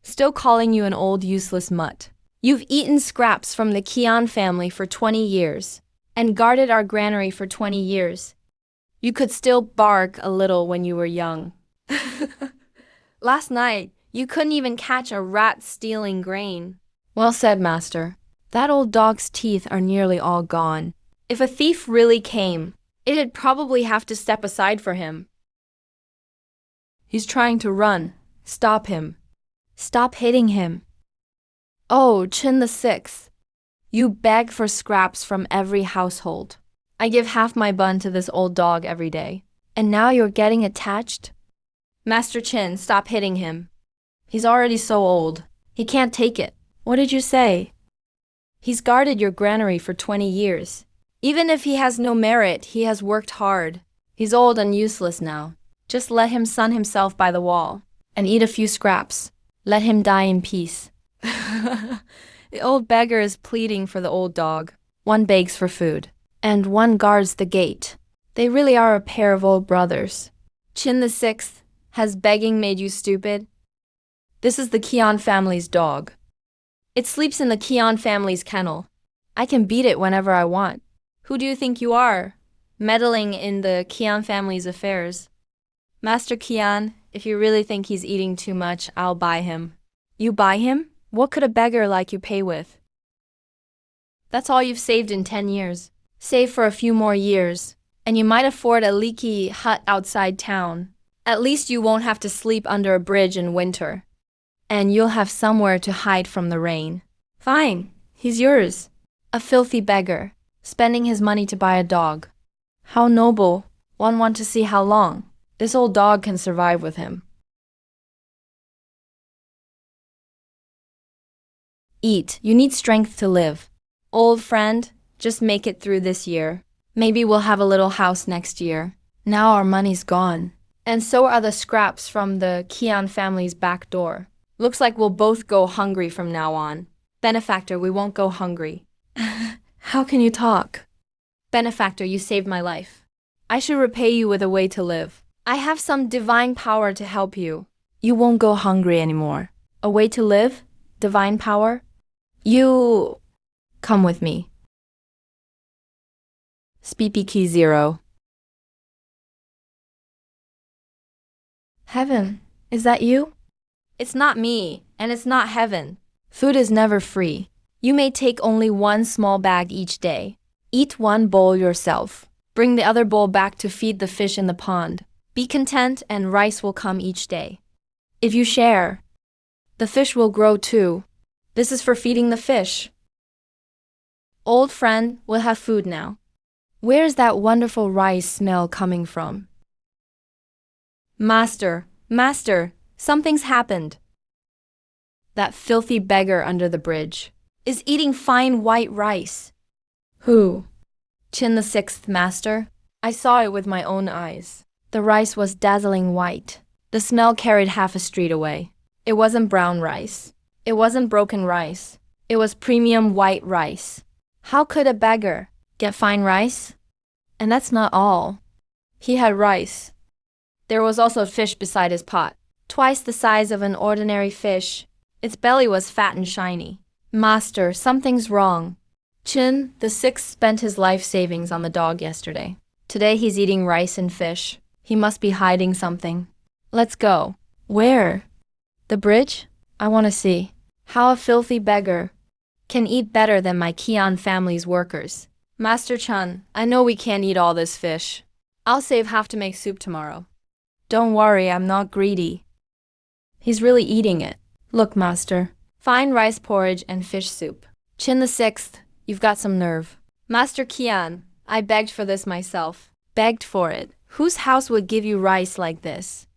Still calling you an old useless mutt. You've eaten scraps from the Kian family for 20 years and guarded our granary for 20 years. You could still bark a little when you were young. Last night, you couldn't even catch a rat stealing grain. Well said, master. That old dog's teeth are nearly all gone. If a thief really came, it'd probably have to step aside for him. He's trying to run. Stop him. Stop hitting him. Oh, Chin the Sixth. You beg for scraps from every household. I give half my bun to this old dog every day. And now you're getting attached? Master Chin, stop hitting him. He's already so old. He can't take it. What did you say? He's guarded your granary for 20 years. Even if he has no merit, he has worked hard. He's old and useless now. Just let him sun himself by the wall and eat a few scraps. Let him die in peace. The old beggar is pleading for the old dog. One begs for food, and one guards the gate. They really are a pair of old brothers. Chin the Sixth, has begging made you stupid? This is the Kian family's dog. It sleeps in the Kian family's kennel. I can beat it whenever I want. Who do you think you are, meddling in the Kian family's affairs? Master Kian, if you really think he's eating too much, I'll buy him. You buy him? What could a beggar like you pay with? That's all you've saved in 10 years. Save for a few more years, and you might afford a leaky hut outside town. At least you won't have to sleep under a bridge in winter. And you'll have somewhere to hide from the rain. Fine, he's yours. A filthy beggar, spending his money to buy a dog. How noble. One want to see how long this old dog can survive with him. Eat. You need strength to live. Old friend, just make it through this year. Maybe we'll have a little house next year. Now our money's gone. And so are the scraps from the Kian family's back door. Looks like we'll both go hungry from now on. Benefactor, we won't go hungry. How can you talk? Benefactor, you saved my life. I should repay you with a way to live. I have some divine power to help you. You won't go hungry anymore. A way to live? Divine power? You... Come with me. Speepy key 0. Heaven, is that you? It's not me, and it's not heaven. Food is never free. You may take only one small bag each day. Eat one bowl yourself. Bring the other bowl back to feed the fish in the pond. Be content, and rice will come each day. If you share, the fish will grow too. This is for feeding the fish. Old friend, we'll have food now. Where's that wonderful rice smell coming from? Master, something's happened. That filthy beggar under the bridge is eating fine white rice. Who? Chin the Sixth, master. I saw it with my own eyes. The rice was dazzling white. The smell carried half a street away. It wasn't brown rice. It wasn't broken rice. It was premium white rice. How could a beggar get fine rice? And that's not all. He had rice. There was also a fish beside his pot, twice the size of an ordinary fish. Its belly was fat and shiny. Master, something's wrong. Chin the Sixth spent his life savings on the dog yesterday. Today he's eating rice and fish. He must be hiding something. Let's go. Where? The bridge? I want to see how a filthy beggar can eat better than my Kian family's workers. Master Chun, I know we can't eat all this fish. I'll save half to make soup tomorrow. Don't worry, I'm not greedy. He's really eating it. Look, master. Fine rice porridge and fish soup. Chin the Sixth, you've got some nerve. Master Kian, I begged for this myself. Begged for it. Whose house would give you rice like this?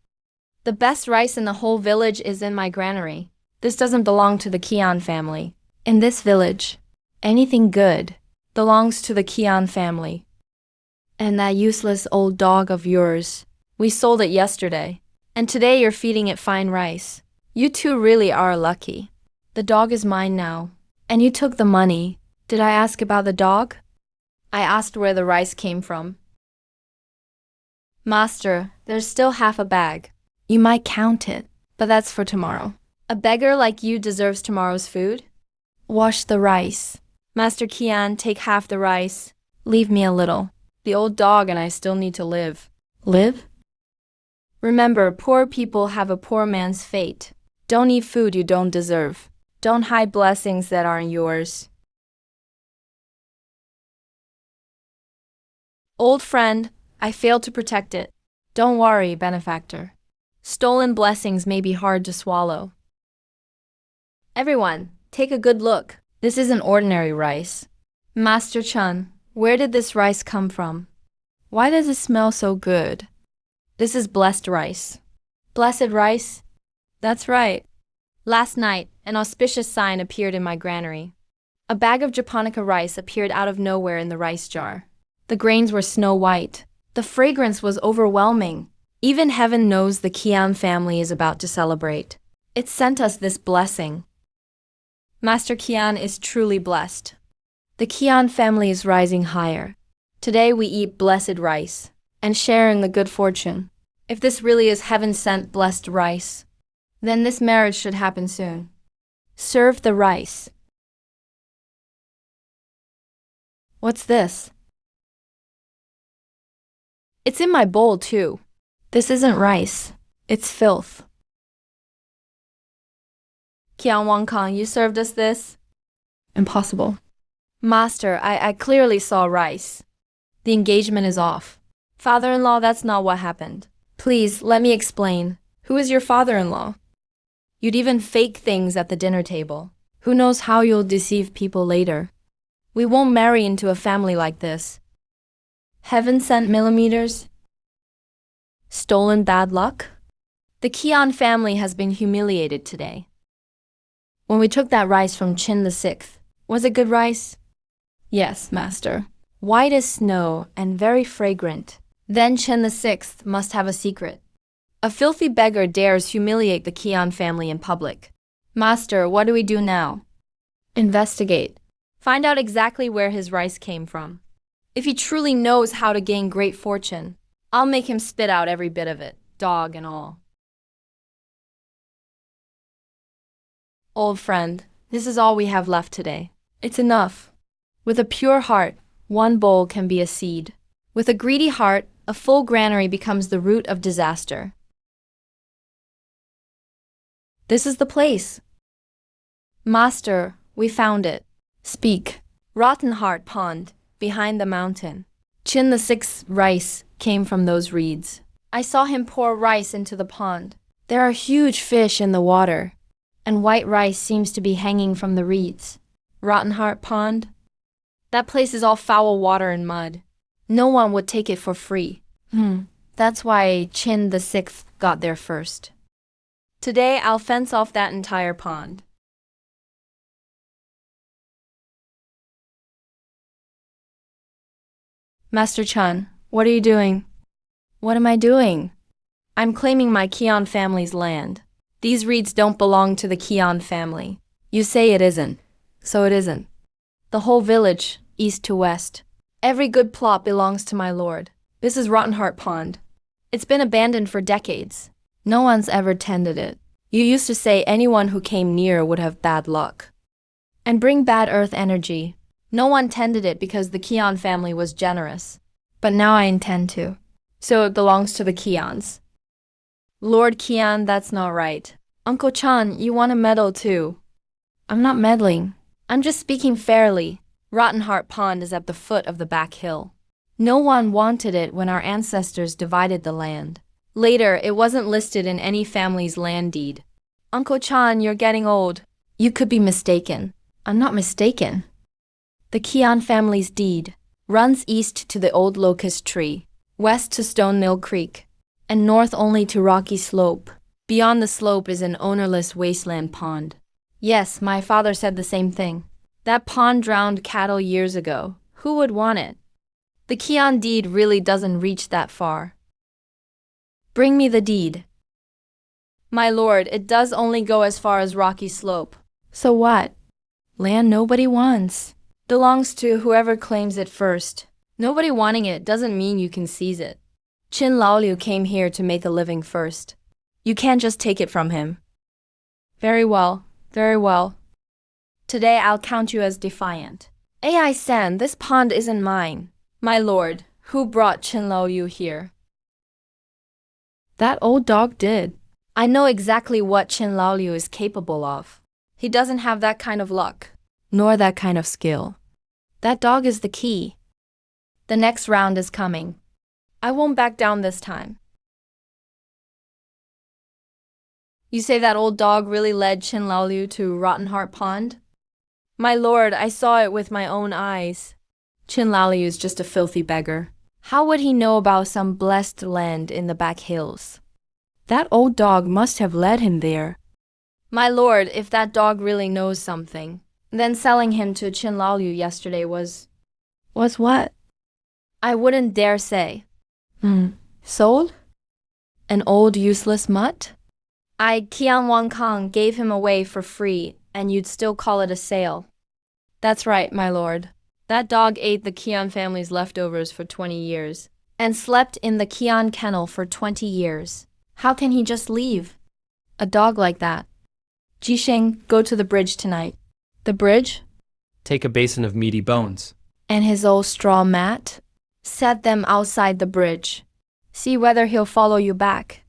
The best rice in the whole village is in my granary. This doesn't belong to the Kian family. In this village, anything good belongs to the Kian family. And that useless old dog of yours, we sold it yesterday, and today you're feeding it fine rice. You two really are lucky. The dog is mine now, and you took the money. Did I ask about the dog? I asked where the rice came from. Master, there's still half a bag. You might count it, but that's for tomorrow. A beggar like you deserves tomorrow's food? Wash the rice. Master Kian, take half the rice. Leave me a little. The old dog and I still need to live. Live? Remember, poor people have a poor man's fate. Don't eat food you don't deserve. Don't hide blessings that aren't yours. Old friend, I failed to protect it. Don't worry, benefactor. Stolen blessings may be hard to swallow. Everyone, take a good look. This isn't ordinary rice. Master Chun, where did this rice come from? Why does it smell so good? This is blessed rice. Blessed rice? That's right. Last night, an auspicious sign appeared in my granary. A bag of japonica rice appeared out of nowhere in the rice jar. The grains were snow white. The fragrance was overwhelming. Even heaven knows the Kian family is about to celebrate. It sent us this blessing. Master Kian is truly blessed. The Kian family is rising higher. Today we eat blessed rice and share in the good fortune. If this really is heaven-sent blessed rice, then this marriage should happen soon. Serve the rice. What's this? It's in my bowl too. This isn't rice. It's filth. Qian Wangkang, you served us this? Impossible. Master, I clearly saw rice. The engagement is off. Father-in-law, that's not what happened. Please, let me explain. Who is your father-in-law? You'd even fake things at the dinner table. Who knows how you'll deceive people later? We won't marry into a family like this. Heaven sent millimeters? Stolen bad luck? The Kian family has been humiliated today. When we took that rice from Qin the Sixth, was it good rice? Yes, master. White as snow and very fragrant. Then Qin the Sixth must have a secret. A filthy beggar dares humiliate the Kian family in public. Master, what do we do now? Investigate. Find out exactly where his rice came from. If he truly knows how to gain great fortune, I'll make him spit out every bit of it, dog and all. Old friend, this is all we have left today. It's enough. With a pure heart, one bowl can be a seed. With a greedy heart, a full granary becomes the root of disaster. This is the place. Master, we found it. Speak. Rotten Heart Pond, behind the mountain. Qin the Sixth's rice came from those reeds. I saw him pour rice into the pond. There are huge fish in the water, and white rice seems to be hanging from the reeds. Rotten Heart Pond? That place is all foul water and mud. No one would take it for free. That's why Qin the Sixth got there first. Today I'll fence off that entire pond. Master Chun, what are you doing? What am I doing? I'm claiming my Kian family's land. These reeds don't belong to the Kian family. You say it isn't, so it isn't. The whole village, east to west. Every good plot belongs to my lord. This is Rotten Heart Pond. It's been abandoned for decades. No one's ever tended it. You used to say anyone who came near would have bad luck and bring bad earth energy. No one tended it because the Kian family was generous. But now I intend to. So it belongs to the Kians. Lord Kian, that's not right. Uncle Chan, you want to meddle too. I'm not meddling. I'm just speaking fairly. Rotten Heart Pond is at the foot of the back hill. No one wanted it when our ancestors divided the land. Later, it wasn't listed in any family's land deed. Uncle Chan, you're getting old. You could be mistaken. I'm not mistaken. The Kian family's deed runs east to the old locust tree, west to Stone Mill Creek, and north only to Rocky Slope. Beyond the slope is an ownerless wasteland pond. Yes, my father said the same thing. That pond drowned cattle years ago. Who would want it? The Kian deed really doesn't reach that far. Bring me the deed. My lord, it does only go as far as Rocky Slope. So what? Land nobody wants. Belongs to whoever claims it first. Nobody wanting it doesn't mean you can seize it. Qin Laoliu came here to make a living first. You can't just take it from him. Very well, very well. Today I'll count you as defiant. AI-san, this pond isn't mine. My lord, who brought Chen Yu here? That old dog did. I know exactly what Chen Yu is capable of. He doesn't have that kind of luck, nor that kind of skill. That dog is the key. The next round is coming. I won't back down this time. You say that old dog really led Chen Yu to Rotten Heart Pond? My lord, I saw it with my own eyes. Chen Yu is just a filthy beggar. How would he know about some blessed land in the back hills? That old dog must have led him there. My lord, if that dog really knows something, then selling him to Chen Yu yesterday was what? I wouldn't dare say. Sold? An old useless mutt? Qian Wang Kang gave him away for free, and you'd still call it a sale. That's right, my lord. That dog ate the Qian family's leftovers for 20 years, and slept in the Qian kennel for 20 years. How can he just leave? A dog like that. Jisheng, go to the bridge tonight. The bridge? Take a basin of meaty bones. And his old straw mat? Set them outside the bridge. See whether he'll follow you back.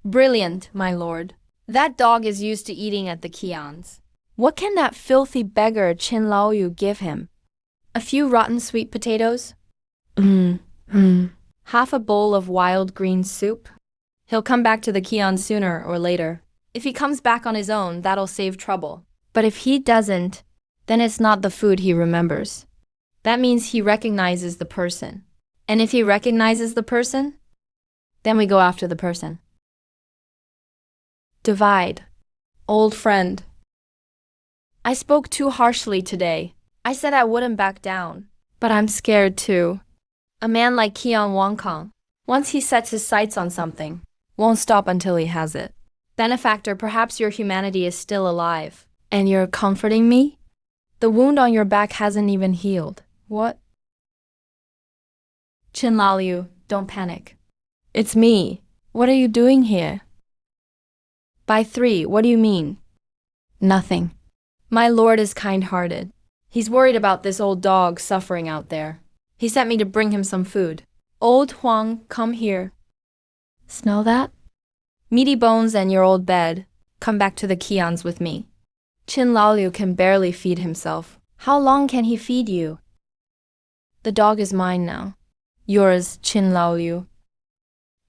Brilliant, my lord. That dog is used to eating at the Qians. What can that filthy beggar Chen Yu give him? A few rotten sweet potatoes? Half a bowl of wild green soup? He'll come back to the Qian sooner or later. If he comes back on his own, that'll save trouble. But if he doesn't, then it's not the food he remembers. That means he recognizes the person. And if he recognizes the person, then we go after the person. Divide. Old friend. I spoke too harshly today. I said I wouldn't back down. But I'm scared too. A man like Qian Wangkang, once he sets his sights on something, won't stop until he has it. Benefactor, perhaps your humanity is still alive. And you're comforting me? The wound on your back hasn't even healed. What? Chen Yu, don't panic. It's me. What are you doing here? By 3, what do you mean? Nothing. My lord is kind-hearted. He's worried about this old dog suffering out there. He sent me to bring him some food. Old Huang, come here. Smell that? Meaty bones and your old bed. Come back to the Qians with me. Chen Yu can barely feed himself. How long can he feed you? The dog is mine now. Yours, Chen Yu.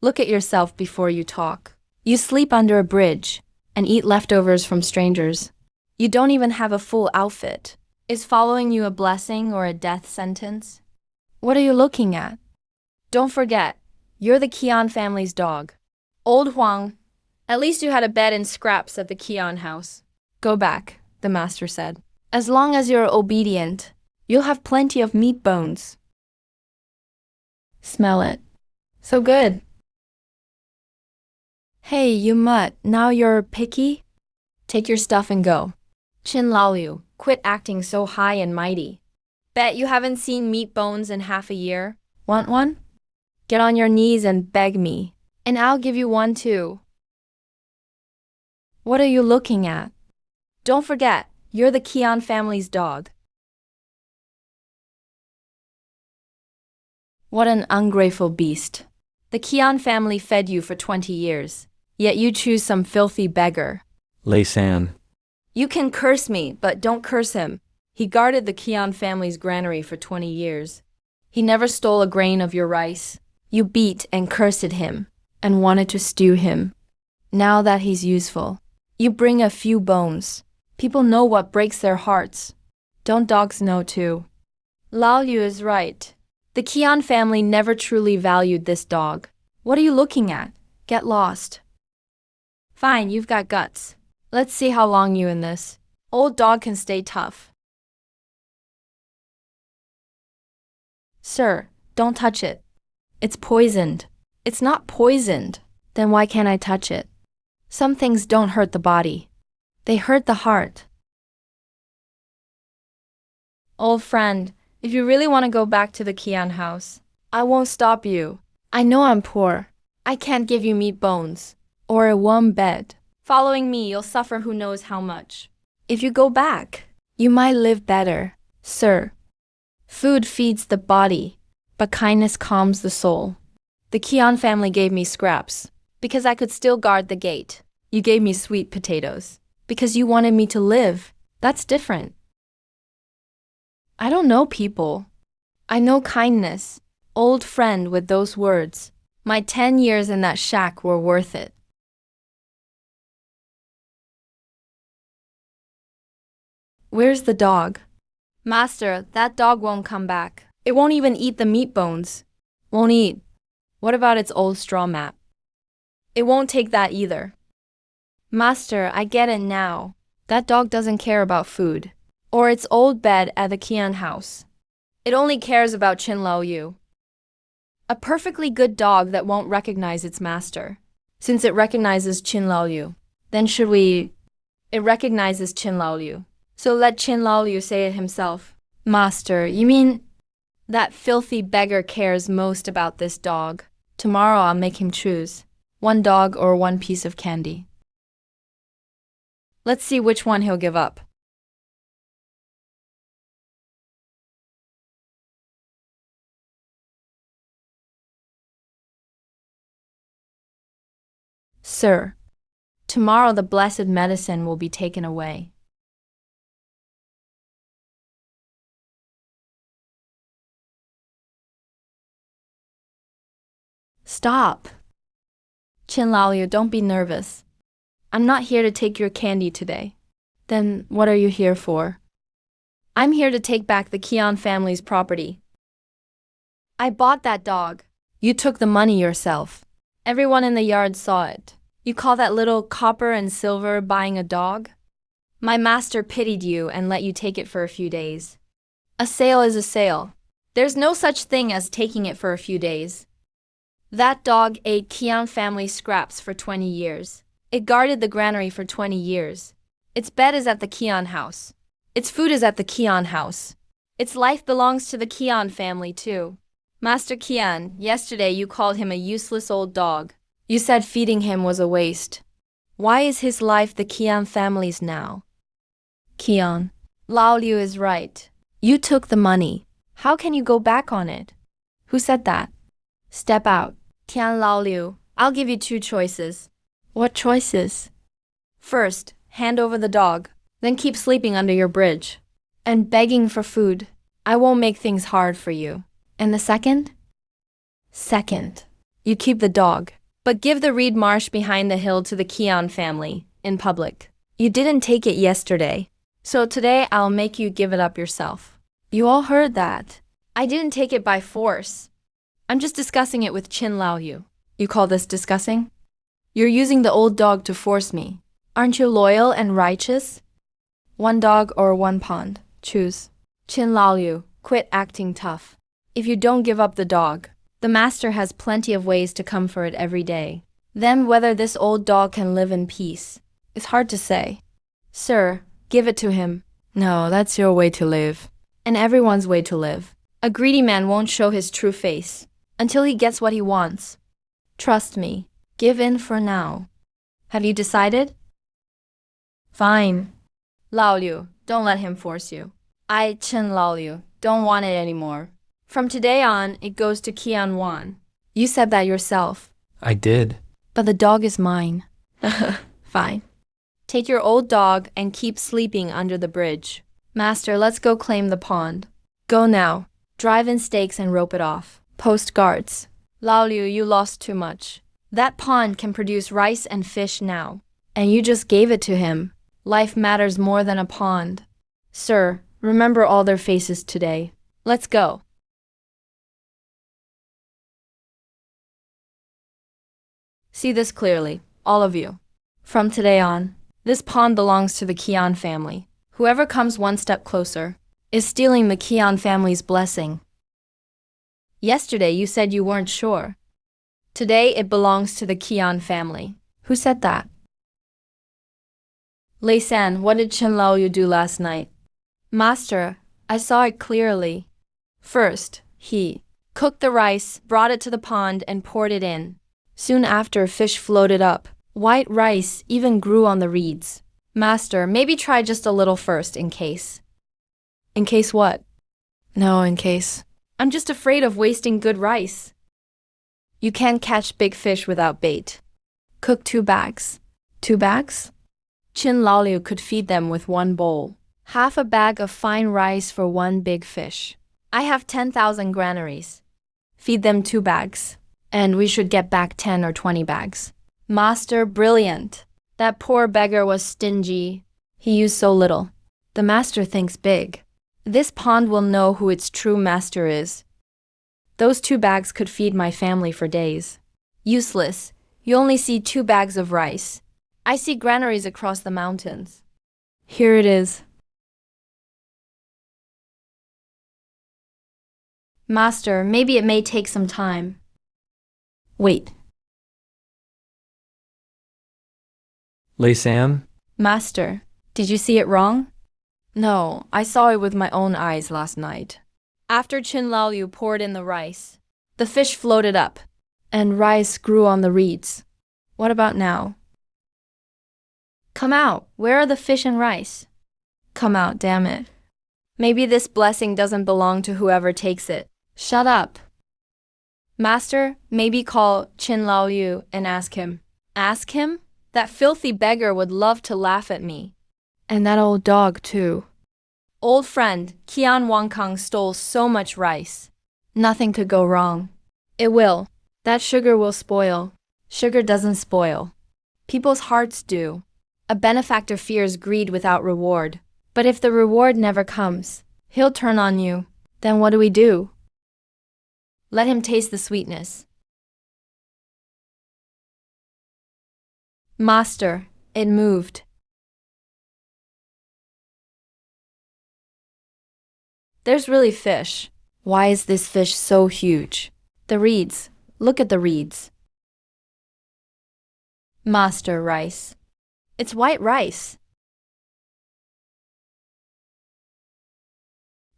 Look at yourself before you talk. You sleep under a bridge and eat leftovers from strangers. You don't even have a full outfit. Is following you a blessing or a death sentence? What are you looking at? Don't forget, you're the Qian family's dog. Old Huang, at least you had a bed and scraps at the Qian house. Go back, the master said. As long as you're obedient, you'll have plenty of meat bones. Smell it. So good. Hey, you mutt, now you're picky? Take your stuff and go. Chen Yu, quit acting so high and mighty. Bet you haven't seen meat bones in half a year. Want one? Get on your knees and beg me, and I'll give you one too. What are you looking at? Don't forget, you're the Qian family's dog. What an ungrateful beast. The Qian family fed you for 20 years, yet you choose some filthy beggar. Lei San. You can curse me, but don't curse him. He guarded the Qian family's granary for 20 years. He never stole a grain of your rice. You beat and cursed him, and wanted to stew him. Now that he's useful, you bring a few bones. People know what breaks their hearts. Don't dogs know too? Lao Yu is right. The Qian family never truly valued this dog. What are you looking at? Get lost. Fine, you've got guts. Let's see how long you in this. Old dog can stay tough. Sir, don't touch it. It's poisoned. It's not poisoned. Then why can't I touch it? Some things don't hurt the body. They hurt the heart. Old friend, if you really want to go back to the Qian house, I won't stop you. I know I'm poor. I can't give you meat bones or a warm bed. Following me, you'll suffer who knows how much. If you go back, you might live better, sir. Food feeds the body, but kindness calms the soul. The Kian family gave me scraps, because I could still guard the gate. You gave me sweet potatoes, because you wanted me to live. That's different. I don't know people. I know kindness. Old friend with those words. My 10 years in that shack were worth it. Where's the dog? Master, that dog won't come back. It won't even eat the meat bones. Won't eat. What about its old straw mat? It won't take that either. Master, I get it now. That dog doesn't care about food. Or its old bed at the Kian house. It only cares about Chin Lao Yu. A perfectly good dog that won't recognize its master. Since it recognizes Chin Lao Yu, then should we... It recognizes Chin Lao Yu. So let Chin Lao Yu say it himself. Master, you mean... That filthy beggar cares most about this dog. Tomorrow I'll make him choose. One dog or one piece of candy. Let's see which one he'll give up. Sir, tomorrow the blessed medicine will be taken away. Stop. Chin Lao Yu, don't be nervous. I'm not here to take your candy today. Then what are you here for? I'm here to take back the Kian family's property. I bought that dog. You took the money yourself. Everyone in the yard saw it. You call that little copper and silver buying a dog? My master pitied you and let you take it for a few days. A sale is a sale. There's no such thing as taking it for a few days. That dog ate Kian family scraps for 20 years. It guarded the granary for 20 years. Its bed is at the Kian house. Its food is at the Kian house. Its life belongs to the Kian family too. Master Kian, yesterday you called him a useless old dog. You said feeding him was a waste. Why is his life the Kian family's now? Kian, Lao Liu is right. You took the money. How can you go back on it? Who said that? Step out. Tian Lao Liu, I'll give you 2 choices. What choices? First, hand over the dog. Then keep sleeping under your bridge. And begging for food. I won't make things hard for you. And the second? Second, you keep the dog. But give the reed marsh behind the hill to the Kian family, in public. You didn't take it yesterday. So today I'll make you give it up yourself. You all heard that. I didn't take it by force. I'm just discussing it with Chin Lao Yu. You call this discussing? You're using the old dog to force me. Aren't you loyal and righteous? One dog or one pond. Choose. Chin Lao Yu, quit acting tough. If you don't give up the dog, the master has plenty of ways to come for it every day. Then whether this old dog can live in peace is hard to say. Sir, give it to him. No, that's your way to live. And everyone's way to live. A greedy man won't show his true face until he gets what he wants. Trust me, give in for now. Have you decided? Fine. Lao Liu, don't let him force you. I, Chen Lao Liu, don't want it anymore. From today on, it goes to Qian Wan. You said that yourself. I did. But the dog is mine. Fine. Take your old dog and keep sleeping under the bridge. Master, let's go claim the pond. Go now. Drive in stakes and rope it off. Post guards. Lao Liu, you lost too much. That pond can produce rice and fish now. And you just gave it to him. Life matters more than a pond. Sir, remember all their faces today. Let's go. See this clearly, all of you. From today on, this pond belongs to the Qian family. Whoever comes one step closer is stealing the Qian family's blessing. Yesterday you said you weren't sure. Today it belongs to the Qian family. Who said that? Lei San, what did Chen Lao Yu do last night? Master, I saw it clearly. First, he cooked the rice, brought it to the pond, and poured it in. Soon after, fish floated up. White rice even grew on the reeds. Master, maybe try just a little first in case. In case what? No, in case. I'm just afraid of wasting good rice. You can't catch big fish without bait. Cook 2 bags. 2 bags? Chin Lao Liu could feed them with 1 bowl. Half a bag of fine rice for 1 big fish. I have 10,000 granaries. Feed them 2 bags. And we should get back 10 or 20 bags. Master, brilliant. That poor beggar was stingy. He used so little. The master thinks big. This pond will know who its true master is. Those 2 bags could feed my family for days. Useless. You only see 2 bags of rice. I see granaries across the mountains. Here it is. Master, maybe it may take some time. Wait. Lay San? Master, did you see it wrong? No, I saw it with my own eyes last night. After Chin Lao Liu poured in the rice, the fish floated up, and rice grew on the reeds. What about now? Come out. Where are the fish and rice? Come out, damn it. Maybe this blessing doesn't belong to whoever takes it. Shut up. Master, maybe call Chin Lao Liu and ask him. Ask him? That filthy beggar would love to laugh at me. And that old dog, too. Old friend, Qian Wangkang stole so much rice. Nothing could go wrong. It will. That sugar will spoil. Sugar doesn't spoil. People's hearts do. A benefactor fears greed without reward. But if the reward never comes, he'll turn on you. Then what do we do? Let him taste the sweetness. Master, it moved. There's really fish. Why is this fish so huge? The reeds. Look at the reeds. Master, rice. It's white rice.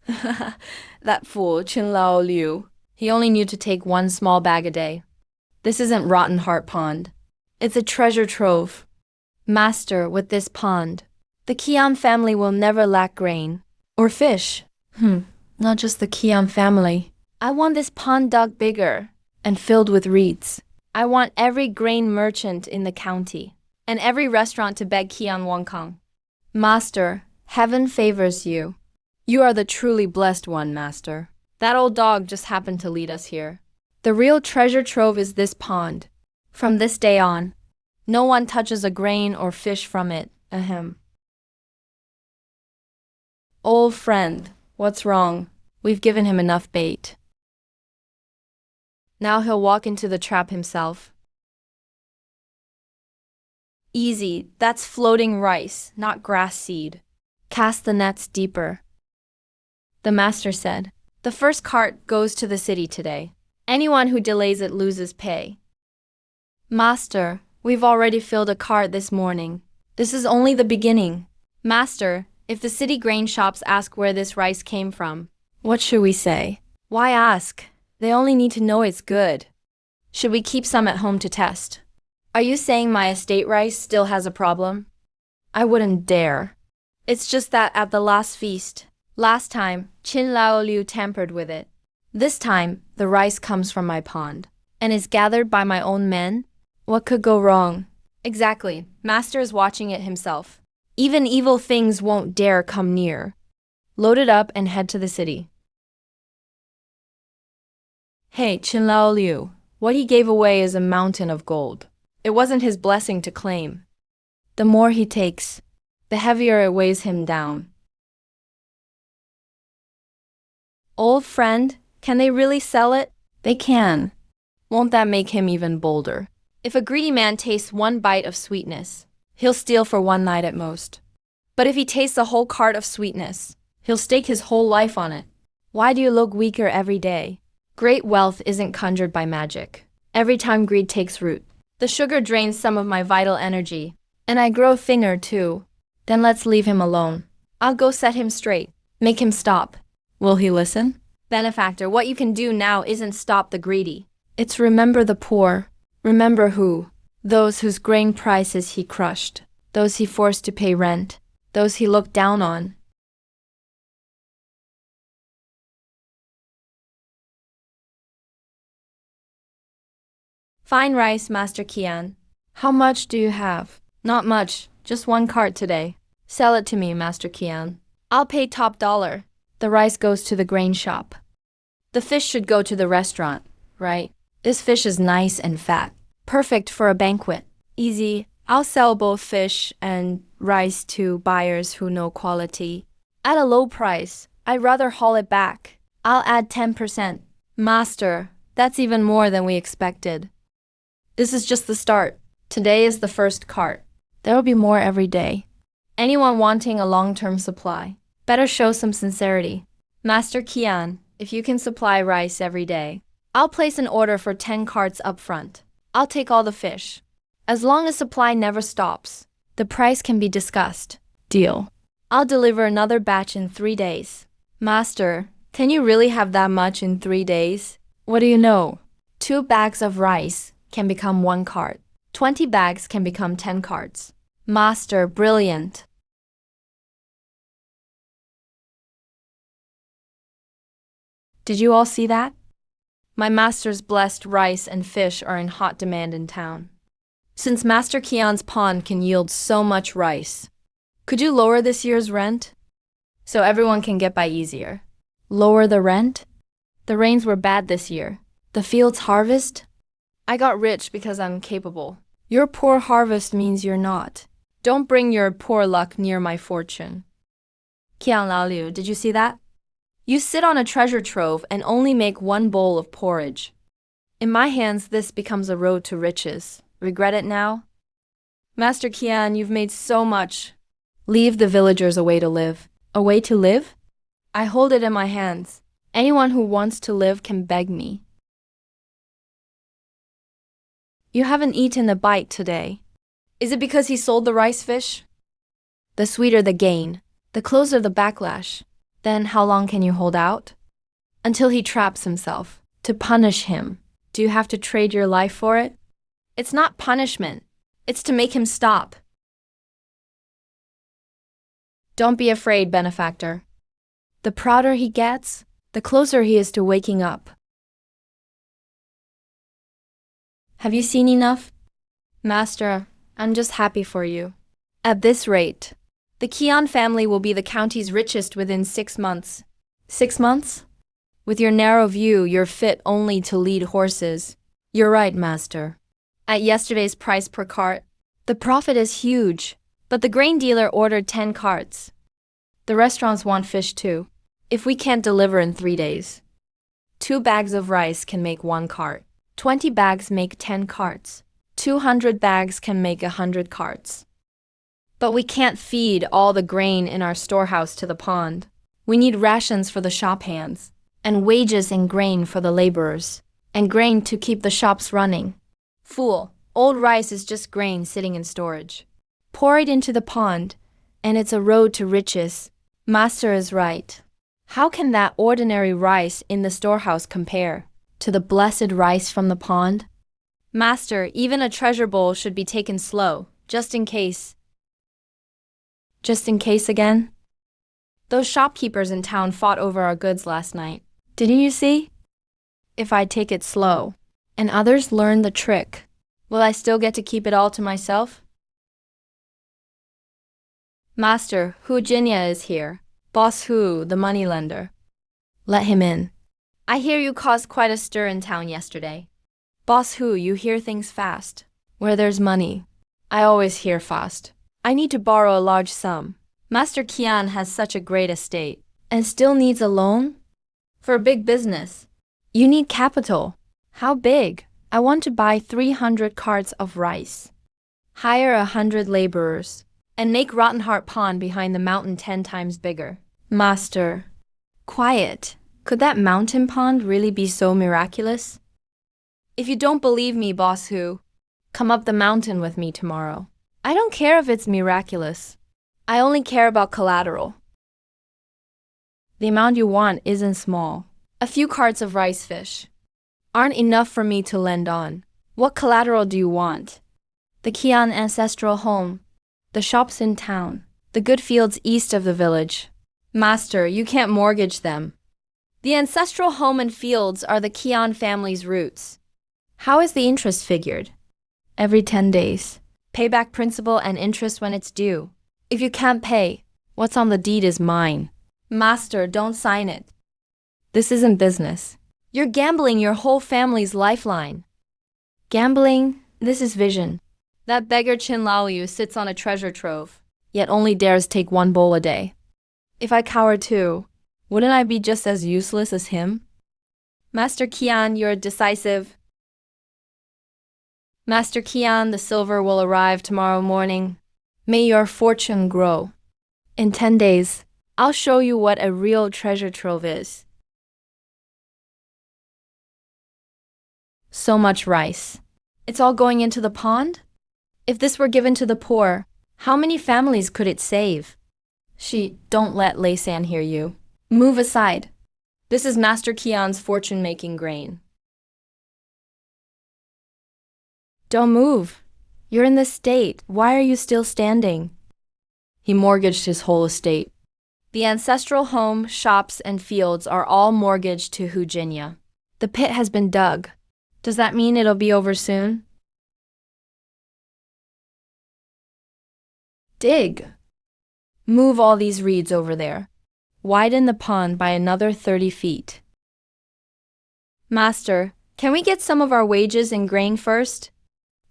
That fool, Chin Lao Liu. He only knew to take 1 small bag a day. This isn't Rotten Heart Pond. It's a treasure trove. Master, with this pond, the Qian family will never lack grain. Or fish. Not just the Qian family. I want this pond dug bigger and filled with reeds. I want every grain merchant in the county and every restaurant to beg Qian Wangkang. Master, heaven favors you. You are the truly blessed one, Master. That old dog just happened to lead us here. The real treasure trove is this pond. From this day on, no one touches a grain or fish from it. Ahem. Old friend, what's wrong? We've given him enough bait. Now he'll walk into the trap himself. Easy, that's floating rice, not grass seed. Cast the nets deeper. The master said, the first cart goes to the city today. Anyone who delays it loses pay. Master, we've already filled a cart this morning. This is only the beginning. Master, if the city grain shops ask where this rice came from, what should we say? Why ask? They only need to know it's good. Should we keep some at home to test? Are you saying my estate rice still has a problem? I wouldn't dare. It's just that at the last feast, last time, Chin Lao Liu tampered with it. This time, the rice comes from my pond and is gathered by my own men. What could go wrong? Exactly. Master is watching it himself. Even evil things won't dare come near. Load it up and head to the city. Hey, Chin Lao Liu, what he gave away is a mountain of gold. It wasn't his blessing to claim. The more he takes, the heavier it weighs him down. Old friend, can they really sell it? They can. Won't that make him even bolder? If a greedy man tastes 1 bite of sweetness, he'll steal for 1 night at most. But if he tastes a whole cart of sweetness, he'll stake his whole life on it. Why do you look weaker every day? Great wealth isn't conjured by magic. Every time greed takes root, the sugar drains some of my vital energy, and I grow thinner too. Then let's leave him alone. I'll go set him straight, make him stop. Will he listen? Benefactor, what you can do now isn't stop the greedy. It's remember the poor. Remember who? Those whose grain prices he crushed, those he forced to pay rent, those he looked down on. Fine rice, Master Kian. How much do you have? Not much, just 1 cart today. Sell it to me, Master Kian. I'll pay top dollar. The rice goes to the grain shop. The fish should go to the restaurant, right? This fish is nice and fat. Perfect for a banquet. Easy. I'll sell both fish and rice to buyers who know quality. At a low price. I'd rather haul it back. I'll add 10%. Master, that's even more than we expected. This is just the start. Today is the first cart. There will be more every day. Anyone wanting a long-term supply, better show some sincerity. Master Kian, if you can supply rice every day, I'll place an order for 10 carts up front. I'll take all the fish. As long as supply never stops, the price can be discussed. Deal. I'll deliver another batch in 3 days. Master, can you really have that much in 3 days? What do you know? 2 bags of rice can become 1 cart. 20 bags can become 10 carts. Master, brilliant. Did you all see that? My master's blessed rice and fish are in hot demand in town. Since Master Kian's pond can yield so much rice, could you lower this year's rent? So everyone can get by easier. Lower the rent? The rains were bad this year. The field's harvest? I got rich because I'm capable. Your poor harvest means you're not. Don't bring your poor luck near my fortune. Qian Laoliu, did you see that? You sit on a treasure trove and only make 1 bowl of porridge. In my hands, this becomes a road to riches. Regret it now? Master Qian, you've made so much. Leave the villagers a way to live. A way to live? I hold it in my hands. Anyone who wants to live can beg me. You haven't eaten a bite today. Is it because he sold the rice fish? The sweeter the gain, the closer the backlash. Then how long can you hold out? Until he traps himself. To punish him, do you have to trade your life for it? It's not punishment. It's to make him stop. Don't be afraid, benefactor. The prouder he gets, the closer he is to waking up. Have you seen enough? Master, I'm just happy for you. At this rate, the Qian family will be the county's richest within 6 months. 6 months? With your narrow view, you're fit only to lead horses. You're right, Master. At yesterday's price per cart, the profit is huge, but the grain dealer ordered 10 carts. The restaurants want fish too. If we can't deliver in 3 days, 2 bags of rice can make 1 cart. 20 bags make 10 carts. 200 bags can make 100 carts. But we can't feed all the grain in our storehouse to the pond. We need rations for the shop hands, and wages in grain for the laborers, and grain to keep the shops running. Fool, old rice is just grain sitting in storage. Pour it into the pond, and it's a road to riches. Master is right. How can that ordinary rice in the storehouse compare to the blessed rice from the pond? Master, even a treasure bowl should be taken slow, just in case. Just in case again? Those shopkeepers in town fought over our goods last night. Didn't you see? If I take it slow, and others learn the trick, will I still get to keep it all to myself? Master, Hu Jinya is here. Boss Hu, the moneylender. Let him in. I hear you caused quite a stir in town yesterday. Boss Hu, you hear things fast. Where there's money, I always hear fast. I need to borrow a large sum. Master Qian has such a great estate, and still needs a loan? For a big business, you need capital. How big? I want to buy 300 carts of rice. Hire 100 laborers, and make Rotten Heart Pond behind the mountain 10 times bigger. Master, quiet. Could that mountain pond really be so miraculous? If you don't believe me, Boss Hu, come up the mountain with me tomorrow. I don't care if it's miraculous. I only care about collateral. The amount you want isn't small. A few carts of rice fish aren't enough for me to lend on. What collateral do you want? The Qian ancestral home. The shops in town. The good fields east of the village. Master, you can't mortgage them. The ancestral home and fields are the Qian family's roots. How is the interest figured? Every 10 days. Pay back principal and interest when it's due. If you can't pay, what's on the deed is mine. Master, don't sign it. This isn't business. You're gambling your whole family's lifeline. Gambling? This is vision. That beggar Qin Laoliu sits on a treasure trove, yet only dares take 1 bowl a day. If I cower too, wouldn't I be just as useless as him? Master Qian, you're decisive. Master Qian, the silver will arrive tomorrow morning. May your fortune grow. In 10 days, I'll show you what a real treasure trove is. So much rice. It's all going into the pond? If this were given to the poor, how many families could it save? Don't let Lei San hear you. Move aside. This is Master Qian's fortune-making grain. Don't move. You're in this state. Why are you still standing? He mortgaged his whole estate. The ancestral home, shops, and fields are all mortgaged to Hu Jinya. The pit has been dug. Does that mean it'll be over soon? Dig. Move all these reeds over there. Widen the pond by another 30 feet. Master, can we get some of our wages in grain first?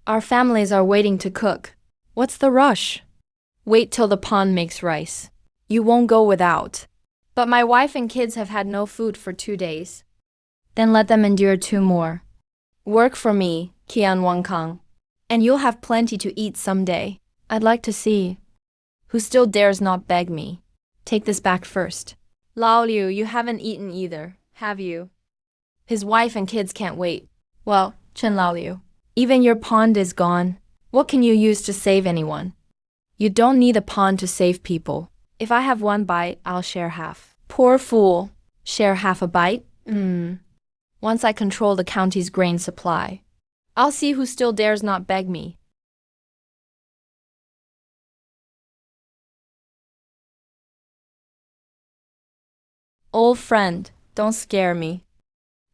Our families are waiting to cook. What's the rush? Wait till the pond makes rice. You won't go without. But my wife and kids have had no food for 2 days. Then let them endure 2 more. Work for me, Qian Wangkang, and you'll have plenty to eat someday. I'd like to see who still dares not beg me. Take this back first. Lao Liu, you haven't eaten either, have you? His wife and kids can't wait. Well, Chen Lao Liu, even your pond is gone. What can you use to save anyone? You don't need a pond to save people. If I have 1 bite, I'll share half. Poor fool. Share half a bite? Once I control the county's grain supply, I'll see who still dares not beg me. Old friend, don't scare me.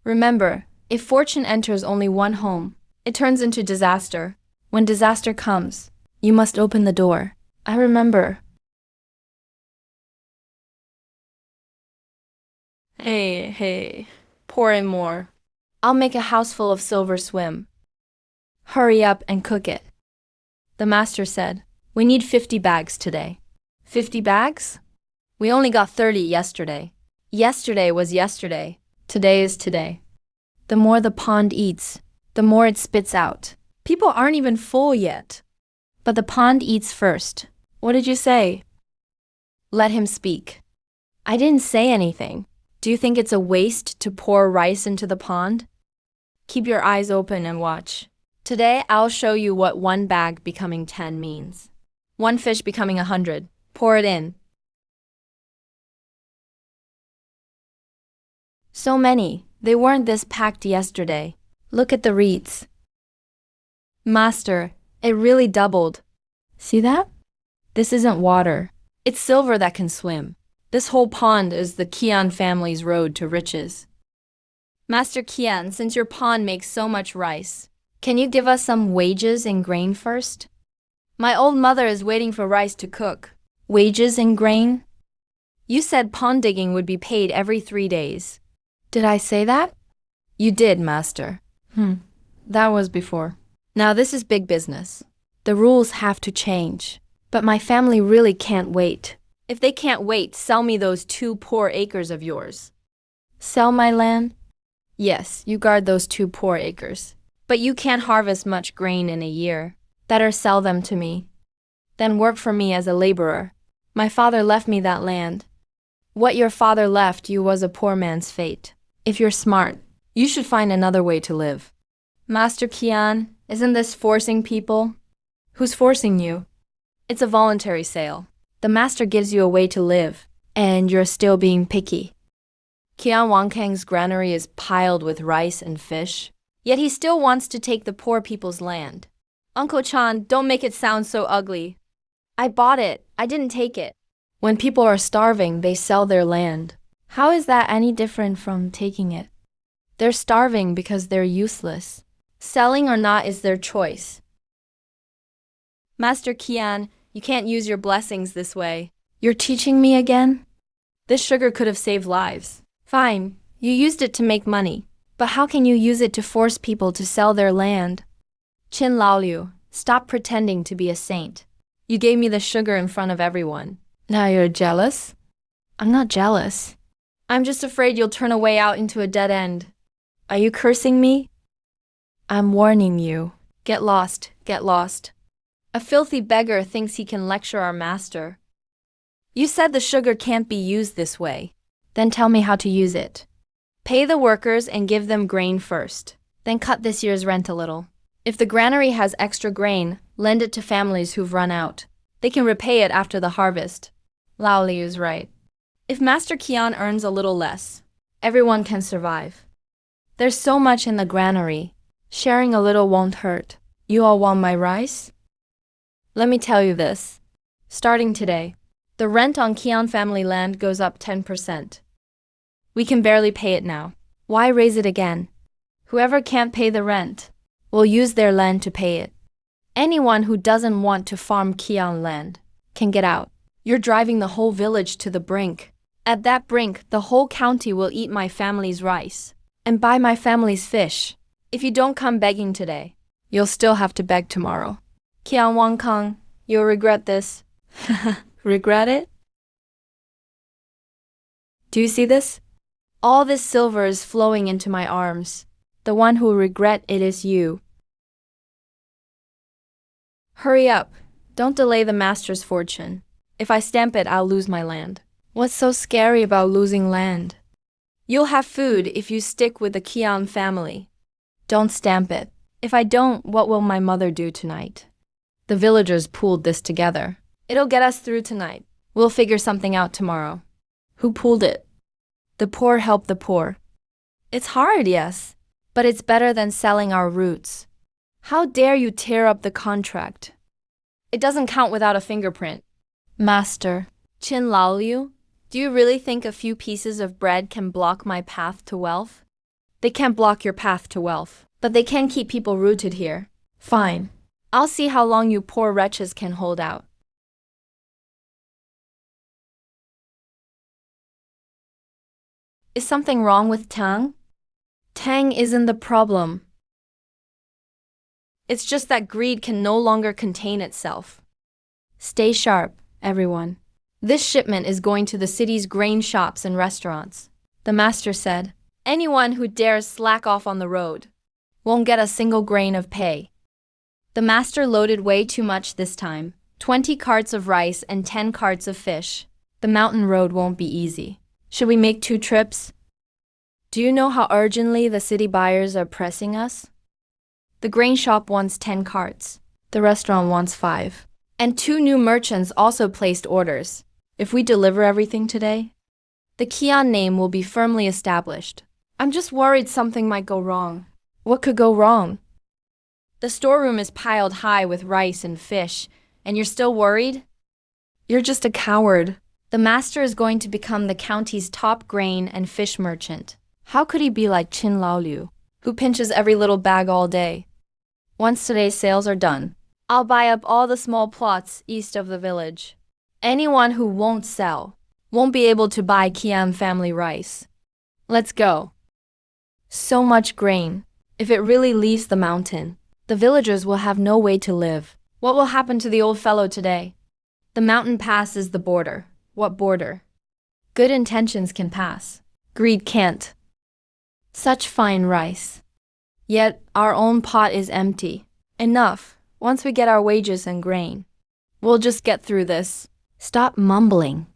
Remember, if fortune enters only 1 home, it turns into disaster. When disaster comes, you must open the door. I remember. Hey, pour in more. I'll make a house full of silver swim. Hurry up and cook it. The master said, we need 50 bags today. 50 bags? We only got 30 yesterday. Yesterday was yesterday. Today is today. The more the pond eats, the more it spits out. People aren't even full yet. But the pond eats first. What did you say? Let him speak. I didn't say anything. Do you think it's a waste to pour rice into the pond? Keep your eyes open and watch. Today, I'll show you what 1 bag becoming 10 means. 1 fish becoming 100. Pour it in. So many. They weren't this packed yesterday. Look at the reeds. Master, it really doubled. See that? This isn't water. It's silver that can swim. This whole pond is the Qian family's road to riches. Master Qian, since your pond makes so much rice, can you give us some wages in grain first? My old mother is waiting for rice to cook. Wages in grain? You said pond digging would be paid every 3 days. Did I say that? You did, Master. That was before. Now this is big business. The rules have to change. But my family really can't wait. If they can't wait, sell me those 2 poor acres of yours. Sell my land? Yes, you guard those 2 poor acres. But you can't harvest much grain in a year. Better sell them to me. Then work for me as a laborer. My father left me that land. What your father left you was a poor man's fate. If you're smart, you should find another way to live. Master Qian, isn't this forcing people? Who's forcing you? It's a voluntary sale. The master gives you a way to live, and you're still being picky. Qian Wangkang's granary is piled with rice and fish, yet he still wants to take the poor people's land. Uncle Chan, don't make it sound so ugly. I bought it. I didn't take it. When people are starving, they sell their land. How is that any different from taking it? They're starving because they're useless. Selling or not is their choice. Master Qian, you can't use your blessings this way. You're teaching me again? This sugar could have saved lives. Fine, you used it to make money. But how can you use it to force people to sell their land? Qin Laoliu, stop pretending to be a saint. You gave me the sugar in front of everyone. Now you're jealous? I'm not jealous. I'm just afraid you'll turn a way out into a dead end. Are you cursing me? I'm warning you. Get lost, get lost. A filthy beggar thinks he can lecture our master. You said the sugar can't be used this way. Then tell me how to use it. Pay the workers and give them grain first. Then cut this year's rent a little. If the granary has extra grain, lend it to families who've run out. They can repay it after the harvest. Lao Liu's right. If Master Qian earns a little less, everyone can survive. There's so much in the granary. Sharing a little won't hurt. You all want my rice? Let me tell you this. Starting today, the rent on Qian family land goes up 10%. We can barely pay it now. Why raise it again? Whoever can't pay the rent will use their land to pay it. Anyone who doesn't want to farm Qian land can get out. You're driving the whole village to the brink. At that brink, the whole county will eat my family's rice and buy my family's fish. If you don't come begging today, you'll still have to beg tomorrow. Qian Wang Kang, you'll regret this. Regret it? Do you see this? All this silver is flowing into my arms. The one who will regret it is you. Hurry up. Don't delay the master's fortune. If I stamp it, I'll lose my land. What's so scary about losing land? You'll have food if you stick with the Qian family. Don't stamp it. If I don't, what will my mother do tonight? The villagers pooled this together. It'll get us through tonight. We'll figure something out tomorrow. Who pooled it? The poor help the poor. It's hard, yes, but it's better than selling our roots. How dare you tear up the contract? It doesn't count without a fingerprint. Master, Qin Laoliu, do you really think a few pieces of bread can block my path to wealth? They can't block your path to wealth, but they can keep people rooted here. Fine. I'll see how long you poor wretches can hold out. Is something wrong with Tang? Tang isn't the problem. It's just that greed can no longer contain itself. Stay sharp, everyone. This shipment is going to the city's grain shops and restaurants. The master said, anyone who dares slack off on the road won't get a single grain of pay. The master loaded way too much this time. 20 carts of rice and 10 carts of fish. The mountain road won't be easy. Should we make 2 trips? Do you know how urgently the city buyers are pressing us? The grain shop wants 10 carts. The restaurant wants 5. And 2 new merchants also placed orders. If we deliver everything today, the Qian name will be firmly established. I'm just worried something might go wrong. What could go wrong? The storeroom is piled high with rice and fish, and you're still worried? You're just a coward. The master is going to become the county's top grain and fish merchant. How could he be like Qin Laoliu, who pinches every little bag all day? Once today's sales are done, I'll buy up all the small plots east of the village. Anyone who won't sell won't be able to buy Qian family rice. Let's go. So much grain. If it really leaves the mountain, the villagers will have no way to live. What will happen to the old fellow today? The mountain pass is the border. What border? Good intentions can pass. Greed can't. Such fine rice. Yet our own pot is empty. Enough. Once we get our wages and grain, we'll just get through this. Stop mumbling.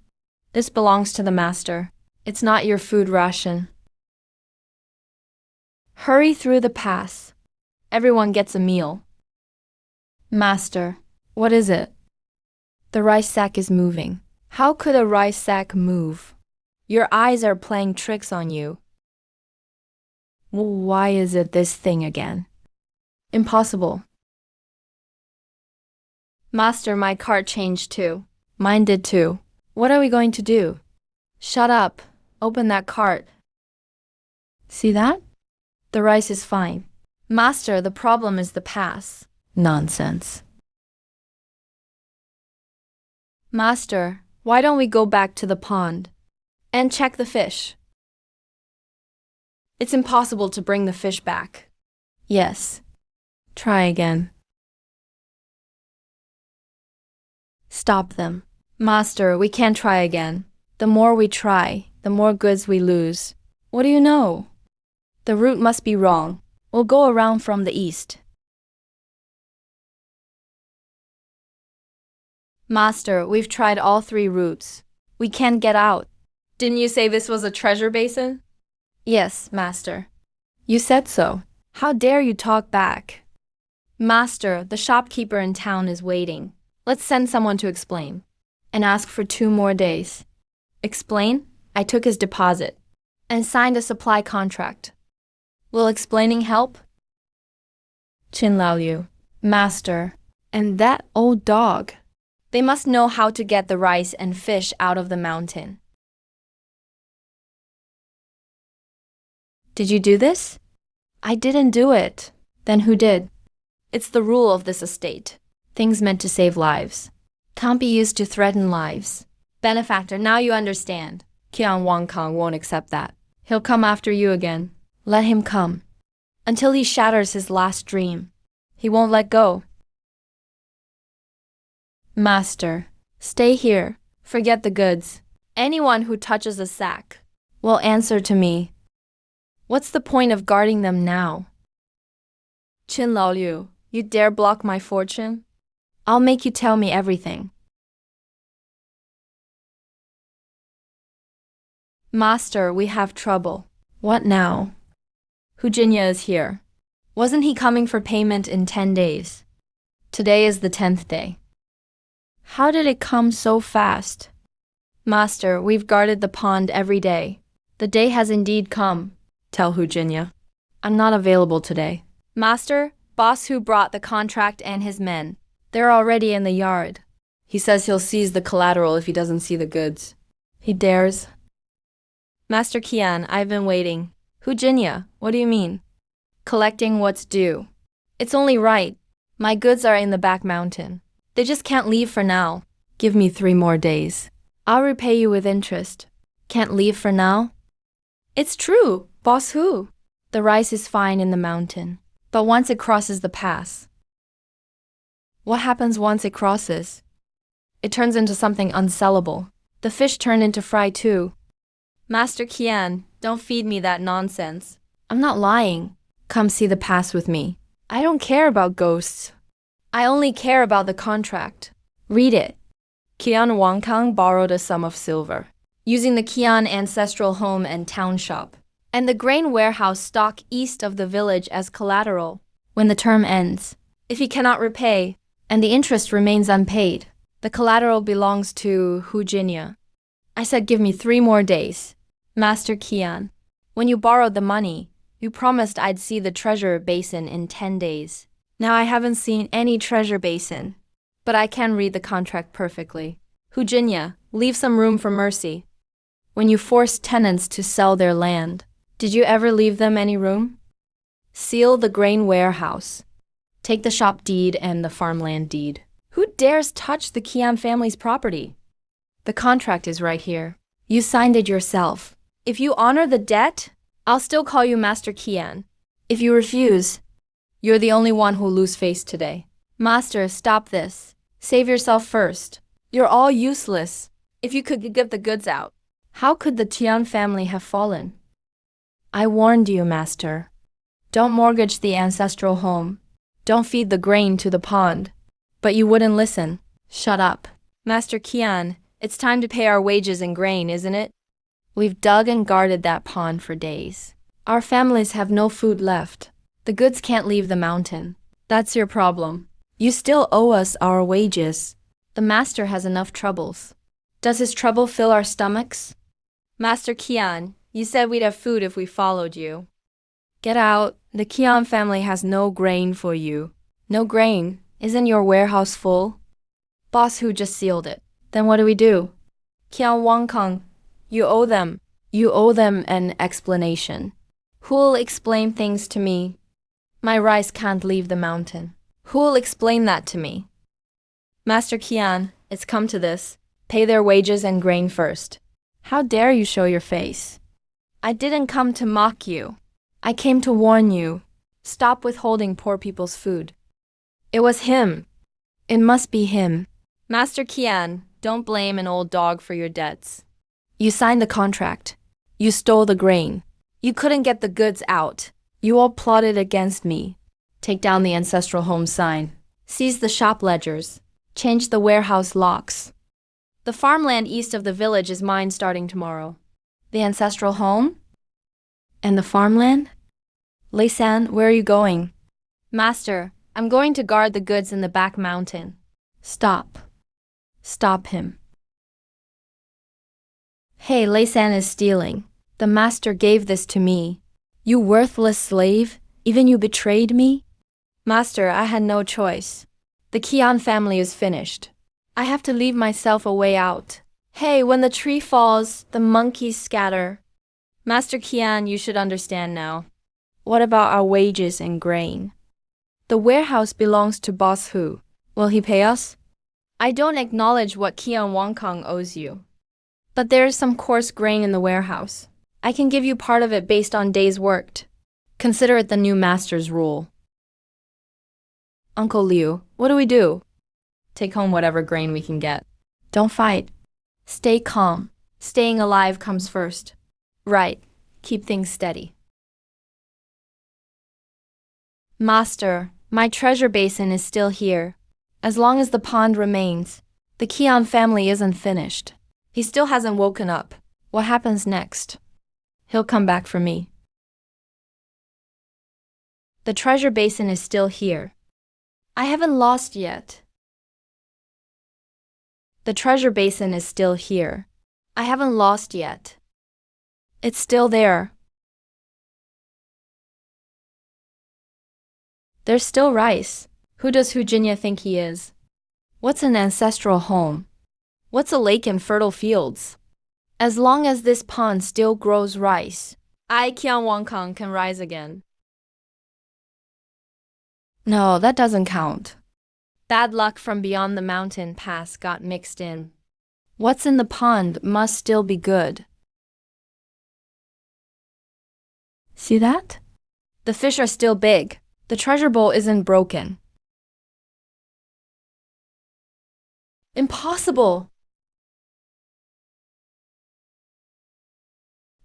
This belongs to the master. It's not your food ration. Hurry through the pass. Everyone gets a meal. Master, what is it? The rice sack is moving. How could a rice sack move? Your eyes are playing tricks on you. Why is it this thing again? Impossible. Master, my cart changed too. Mine did too. What are we going to do? Shut up. Open that cart. See that? The rice is fine. Master, the problem is the pass. Nonsense. Master, why don't we go back to the pond and check the fish? It's impossible to bring the fish back. Yes. Try again. Stop them. Master, we can't try again. The more we try, the more goods we lose. What do you know? The route must be wrong. We'll go around from the east. Master, we've tried all 3 routes. We can't get out. Didn't you say this was a treasure basin? Yes, Master. You said so. How dare you talk back? Master, the shopkeeper in town is waiting. Let's send someone to explain. And ask for 2 more days. Explain? I took his deposit and signed a supply contract. Will explaining help? Qin Laoliu. Master, and that old dog. They must know how to get the rice and fish out of the mountain. Did you do this? I didn't do it. Then who did? It's the rule of this estate. Things meant to save lives can't be used to threaten lives. Benefactor, now you understand. Qian Wangkang won't accept that. He'll come after you again. Let him come. Until he shatters his last dream. He won't let go. Master, stay here. Forget the goods. Anyone who touches a sack will answer to me. What's the point of guarding them now? Qin Laoliu, you dare block my fortune? I'll make you tell me everything. Master, we have trouble. What now? Hu Jinya is here. Wasn't he coming for payment in 10 days? Today is the 10th day. How did it come so fast? Master, we've guarded the pond every day. The day has indeed come. Tell Hu Jinya. I'm not available today. Master, Boss Hu brought the contract and his men. They're already in the yard. He says he'll seize the collateral if he doesn't see the goods. He dares. Master Qian, I've been waiting. Hu Jinya, what do you mean? Collecting what's due. It's only right. My goods are in the back mountain. They just can't leave for now. Give me 3 more days. I'll repay you with interest. Can't leave for now? It's true, Boss Hu. The rice is fine in the mountain, but once it crosses the pass. What happens once it crosses? It turns into something unsellable. The fish turn into fry too. Master Qian, don't feed me that nonsense. I'm not lying. Come see the pass with me. I don't care about ghosts. I only care about the contract. Read it. Qian Wangkang borrowed a sum of silver, using the Qian ancestral home and town shop, and the grain warehouse stock east of the village as collateral. When the term ends, if he cannot repay, and the interest remains unpaid, the collateral belongs to Hu Jinya. I said give me 3 more days. Master Qian, when you borrowed the money, you promised I'd see the treasure basin in 10 days. Now I haven't seen any treasure basin, but I can read the contract perfectly. Hu Jinya, leave some room for mercy. When you forced tenants to sell their land, did you ever leave them any room? Seal the grain warehouse. Take the shop deed and the farmland deed. Who dares touch the Qian family's property? The contract is right here. You signed it yourself. If you honor the debt, I'll still call you Master Qian. If you refuse, you're the only one who'll lose face today. Master, stop this. Save yourself first. You're all useless. If you could give the goods out, how could the Tian family have fallen? I warned you, Master. Don't mortgage the ancestral home. Don't feed the grain to the pond. But you wouldn't listen. Shut up. Master Qian, it's time to pay our wages in grain, isn't it? We've dug and guarded that pond for days. Our families have no food left. The goods can't leave the mountain. That's your problem. You still owe us our wages. The master has enough troubles. Does his trouble fill our stomachs? Master Qian, you said we'd have food if we followed you. Get out. The Qian family has no grain for you. No grain? Isn't your warehouse full? Boss Hu just sealed it. Then what do we do? Qian Wangkang, you owe them. You owe them an explanation. Who'll explain things to me? My rice can't leave the mountain. Who'll explain that to me? Master Qian, it's come to this. Pay their wages and grain first. How dare you show your face? I didn't come to mock you. I came to warn you. Stop withholding poor people's food. It was him. It must be him. Master Qian, don't blame an old dog for your debts. You signed the contract. You stole the grain. You couldn't get the goods out. You all plotted against me. Take down the ancestral home sign. Seize the shop ledgers. Change the warehouse locks. The farmland east of the village is mine starting tomorrow. The ancestral home? And the farmland? Lei San, where are you going? Master, I'm going to guard the goods in the back mountain. Stop. Stop him. Hey, Lei San is stealing. The master gave this to me. You worthless slave, even you betrayed me? Master, I had no choice. The Qian family is finished. I have to leave myself a way out. Hey, when the tree falls, the monkeys scatter. Master Qian, you should understand now. What about our wages and grain? The warehouse belongs to Boss Hu. Will he pay us? I don't acknowledge what Qian Wangkang owes you. But there is some coarse grain in the warehouse. I can give you part of it based on days worked. Consider it the new master's rule. Uncle Liu, what do we do? Take home whatever grain we can get. Don't fight. Stay calm. Staying alive comes first. Right. Keep things steady. Master, my treasure basin is still here. As long as the pond remains, the Qian family isn't finished. He still hasn't woken up. What happens next? He'll come back for me. The treasure basin is still here. I haven't lost yet. The treasure basin is still here. I haven't lost yet. It's still there. There's still rice. Who does Hujinya think he is? What's an ancestral home? What's a lake and fertile fields? As long as this pond still grows rice, I, Qian Wangkang, can rise again. No, that doesn't count. Bad luck from beyond the mountain pass got mixed in. What's in the pond must still be good. See that? The fish are still big. The treasure bowl isn't broken. Impossible!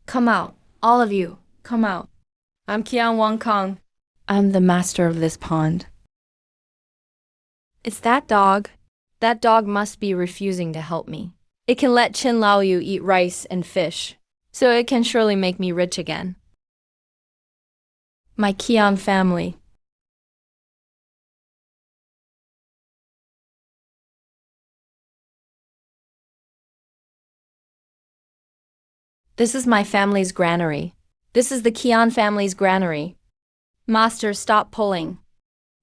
Come out, all of you, come out. I'm Qian Wangkang. I'm the master of this pond. It's that dog. That dog must be refusing to help me. It can let Qin Laoyu eat rice and fish, so it can surely make me rich again. My Qian family. This is my family's granary. This is the Qian family's granary. Master, stop pulling.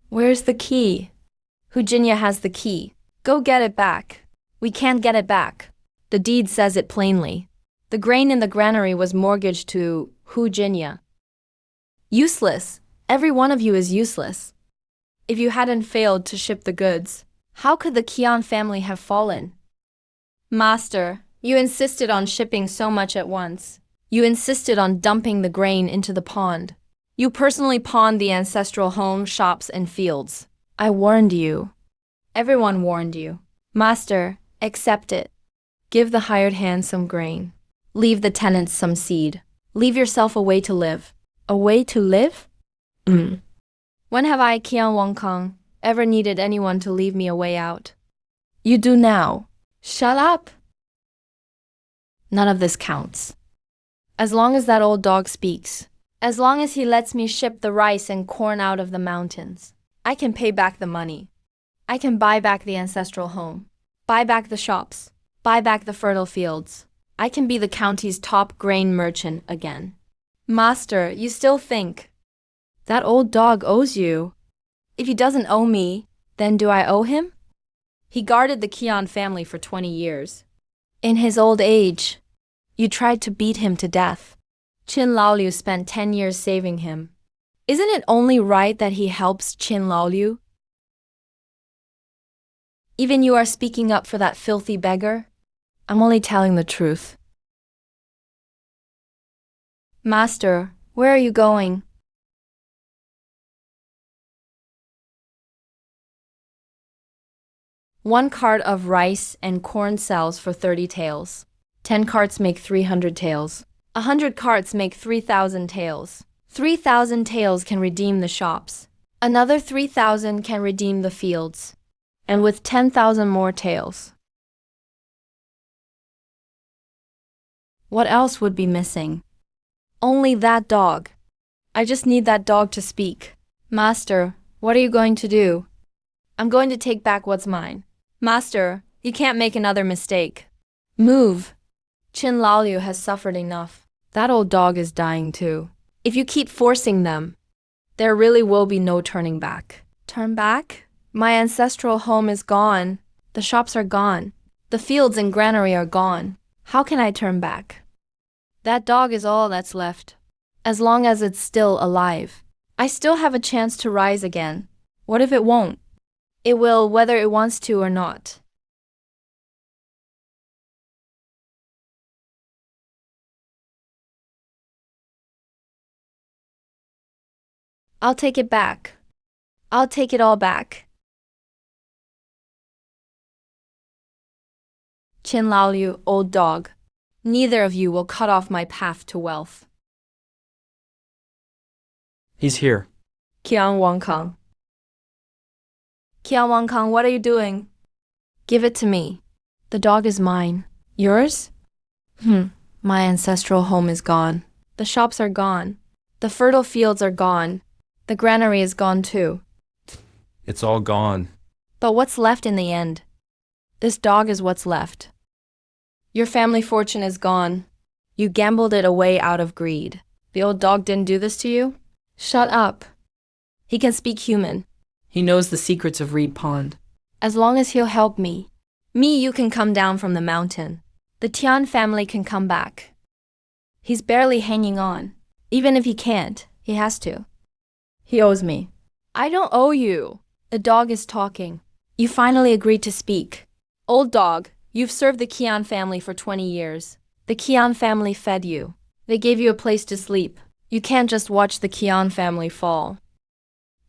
Where's the key? Hujinya has the key. Go get it back. We can't get it back. The deed says it plainly. The grain in the granary was mortgaged to Hujinya. Useless. Every one of you is useless. If you hadn't failed to ship the goods, how could the Qian family have fallen? Master, you insisted on shipping so much at once. You insisted on dumping the grain into the pond. You personally pawned the ancestral home, shops, and fields. I warned you. Everyone warned you. Master, accept it. Give the hired hand some grain. Leave the tenants some seed. Leave yourself a way to live. A way to live? When have I, Qian Wangkang, ever needed anyone to leave me a way out? You do now. Shut up! None of this counts. As long as that old dog speaks, as long as he lets me ship the rice and corn out of the mountains, I can pay back the money. I can buy back the ancestral home, buy back the shops, buy back the fertile fields. I can be the county's top grain merchant again. Master, you still think that old dog owes you. If he doesn't owe me, then do I owe him? He guarded the Qian family for 20 years. In his old age, you tried to beat him to death. Qin Laoliu spent 10 years saving him. Isn't it only right that he helps Qin Laoliu? Even you are speaking up for that filthy beggar? I'm only telling the truth. Master, where are you going? One cart of rice and corn sells for 30 taels. 10 carts make 300 taels. 100 carts make 3,000 taels. 3,000 taels can redeem the shops. Another 3,000 can redeem the fields. And with 10,000 more taels. What else would be missing? Only that dog. I just need that dog to speak. Master, what are you going to do? I'm going to take back what's mine. Master, you can't make another mistake. Move. Qin Laoliu has suffered enough. That old dog is dying too. If you keep forcing them, there really will be no turning back. Turn back? My ancestral home is gone. The shops are gone. The fields and granary are gone. How can I turn back? That dog is all that's left. As long as it's still alive, I still have a chance to rise again. What if it won't? It will, whether it wants to or not. I'll take it back. I'll take it all back. Qin Laoliu, old dog. Neither of you will cut off my path to wealth. He's here. Qian Wangkang. Qian Wangkang, what are you doing? Give it to me. The dog is mine. Yours? My ancestral home is gone. The shops are gone. The fertile fields are gone. The granary is gone too. It's all gone. But what's left in the end? This dog is what's left. Your family fortune is gone. You gambled it away out of greed. The old dog didn't do this to you? Shut up. He can speak human. He knows the secrets of Reed Pond. As long as he'll help me. You can come down from the mountain. The Tian family can come back. He's barely hanging on. Even if he can't, he has to. He owes me. I don't owe you. The dog is talking. You finally agreed to speak. Old dog, you've served the Qian family for 20 years. The Qian family fed you. They gave you a place to sleep. You can't just watch the Qian family fall.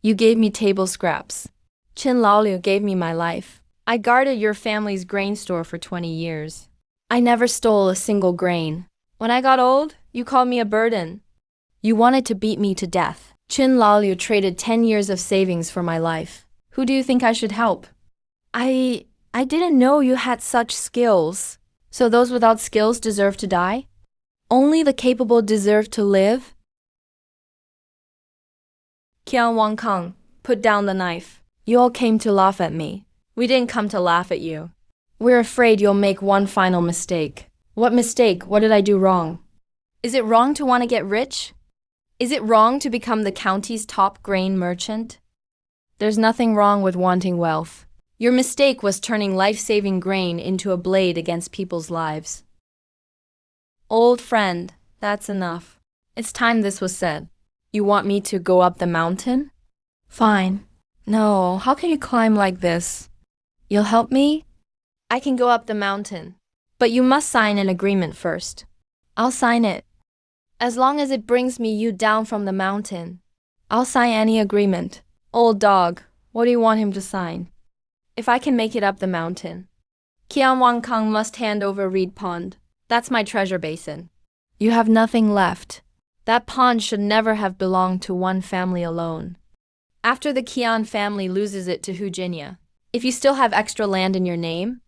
You gave me table scraps. Qin Laoliu gave me my life. I guarded your family's grain store for 20 years. I never stole a single grain. When I got old, you called me a burden. You wanted to beat me to death. Qin Laoliu traded 10 years of savings for my life. Who do you think I should help? I didn't know you had such skills. So those without skills deserve to die? Only the capable deserve to live? Qian Wangkang, put down the knife. You all came to laugh at me. We didn't come to laugh at you. We're afraid you'll make one final mistake. What mistake? What did I do wrong? Is it wrong to want to get rich? Is it wrong to become the county's top grain merchant? There's nothing wrong with wanting wealth. Your mistake was turning life-saving grain into a blade against people's lives. Old friend, that's enough. It's time this was said. You want me to go up the mountain? Fine. No, how can you climb like this? You'll help me? I can go up the mountain. But you must sign an agreement first. I'll sign it. As long as it brings you down from the mountain. I'll sign any agreement. Old dog, what do you want him to sign? If I can make it up the mountain. Qian Wangkang must hand over Reed Pond. That's my treasure basin. You have nothing left. That pond should never have belonged to one family alone. After the Qian family loses it to Hujinya, if you still have extra land in your name,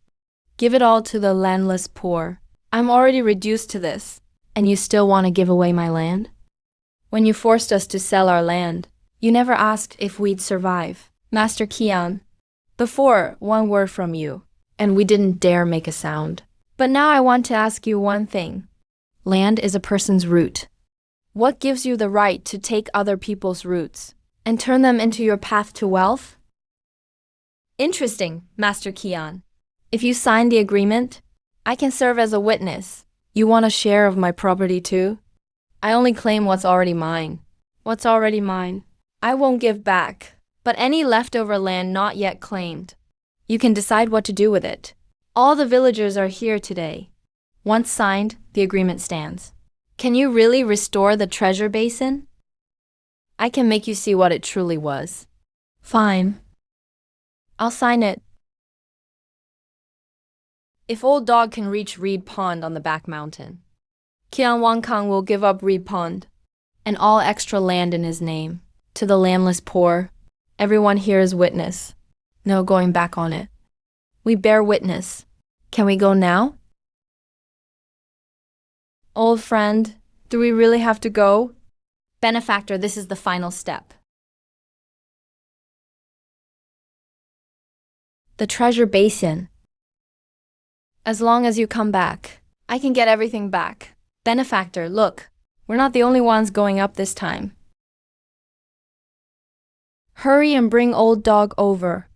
give it all to the landless poor. I'm already reduced to this, and you still want to give away my land? When you forced us to sell our land, you never asked if we'd survive. Master Qian, before, one word from you, and we didn't dare make a sound. But now I want to ask you one thing. Land is a person's root. What gives you the right to take other people's roots and turn them into your path to wealth? Interesting, Master Kian. If you sign the agreement, I can serve as a witness. You want a share of my property too? I only claim what's already mine. What's already mine? I won't give back, but any leftover land not yet claimed. You can decide what to do with it. All the villagers are here today. Once signed, the agreement stands. Can you really restore the treasure basin? I can make you see what it truly was. Fine. I'll sign it. If Old Dog can reach Reed Pond on the back mountain, Qian Wangkang will give up Reed Pond and all extra land in his name to the landless poor. Everyone here is witness. No going back on it. We bear witness. Can we go now? Old friend, do we really have to go? Benefactor, this is the final step. The treasure basin. As long as you come back, I can get everything back. Benefactor, look, we're not the only ones going up this time. Hurry and bring Old Dog over.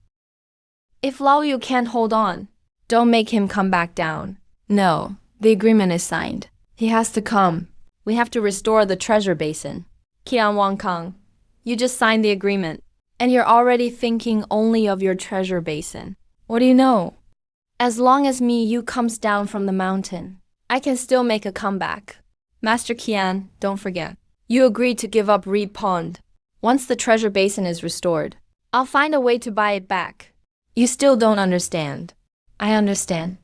If Lao Yu can't hold on, don't make him come back down. No, the agreement is signed. He has to come. We have to restore the treasure basin. Qian Wangkang, you just signed the agreement, and you're already thinking only of your treasure basin. What do you know? As long as Yu comes down from the mountain, I can still make a comeback. Master Qian, don't forget. You agreed to give up Reed Pond. Once the treasure basin is restored, I'll find a way to buy it back. You still don't understand. I understand.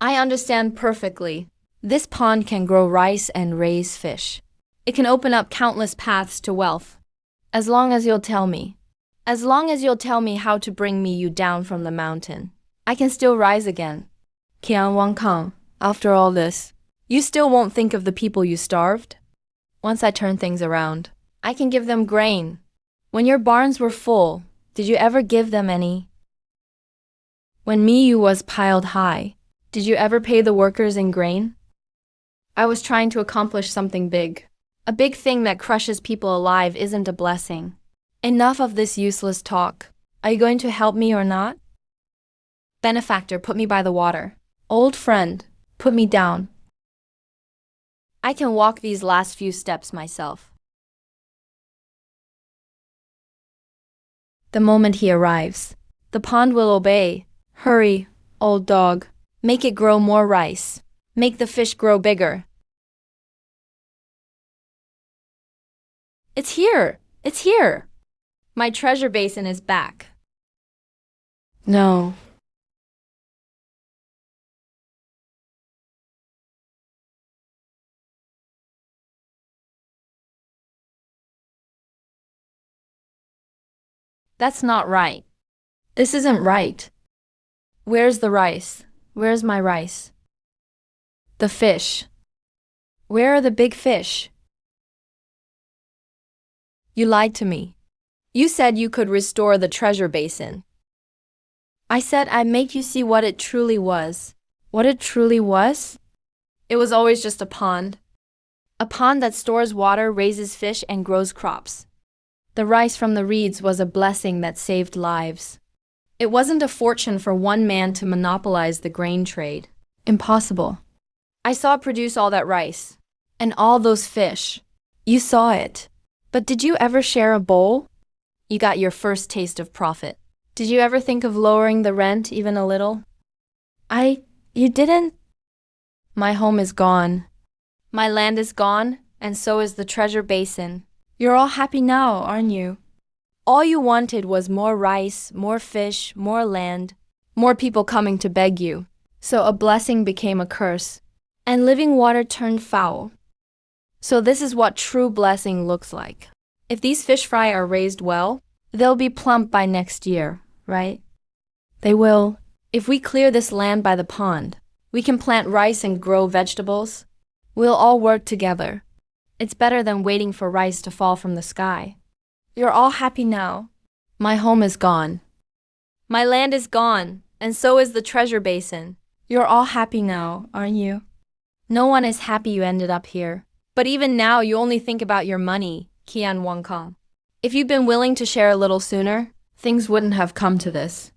I understand perfectly. This pond can grow rice and raise fish. It can open up countless paths to wealth. As long as you'll tell me. As long as you'll tell me how to bring Yu down from the mountain, I can still rise again. Qian Wangkang, after all this, you still won't think of the people you starved? Once I turn things around, I can give them grain. When your barns were full, did you ever give them any? When Yu was piled high, did you ever pay the workers in grain? I was trying to accomplish something big. A big thing that crushes people alive isn't a blessing. Enough of this useless talk. Are you going to help me or not? Benefactor, put me by the water. Old friend, put me down. I can walk these last few steps myself. The moment he arrives, the pond will obey. Hurry, Old Dog. Make it grow more rice. Make the fish grow bigger. It's here! It's here! My treasure basin is back. No. That's not right. This isn't right. Where's the rice? Where's my rice? The fish. Where are the big fish? You lied to me. You said you could restore the treasure basin. I said I'd make you see what it truly was. What it truly was? It was always just a pond. A pond that stores water, raises fish, and grows crops. The rice from the reeds was a blessing that saved lives. It wasn't a fortune for one man to monopolize the grain trade. Impossible. I saw it produce all that rice. And all those fish. You saw it. But did you ever share a bowl? You got your first taste of profit. Did you ever think of lowering the rent even a little? You didn't? My home is gone. My land is gone, and so is the treasure basin. You're all happy now, aren't you? All you wanted was more rice, more fish, more land, more people coming to beg you. So a blessing became a curse, and living water turned foul. So this is what true blessing looks like. If these fish fry are raised well, they'll be plump by next year, right? They will. If we clear this land by the pond, we can plant rice and grow vegetables. We'll all work together. It's better than waiting for rice to fall from the sky. You're all happy now. My home is gone. My land is gone, and so is the treasure basin. You're all happy now, aren't you? No one is happy you ended up here. But even now, you only think about your money, Qian Wangkang. If you'd been willing to share a little sooner, things wouldn't have come to this.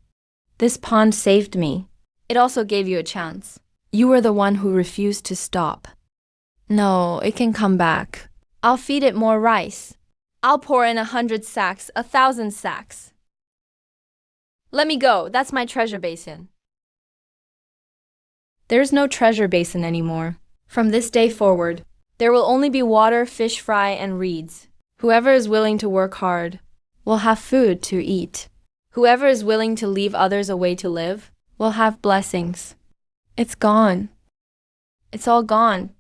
This pond saved me. It also gave you a chance. You were the one who refused to stop. No, it can come back. I'll feed it more rice. I'll pour in 100 sacks, 1,000 sacks. Let me go. That's my treasure basin. There's no treasure basin anymore. From this day forward, there will only be water, fish fry, and reeds. Whoever is willing to work hard will have food to eat. Whoever is willing to leave others a way to live will have blessings. It's gone. It's all gone.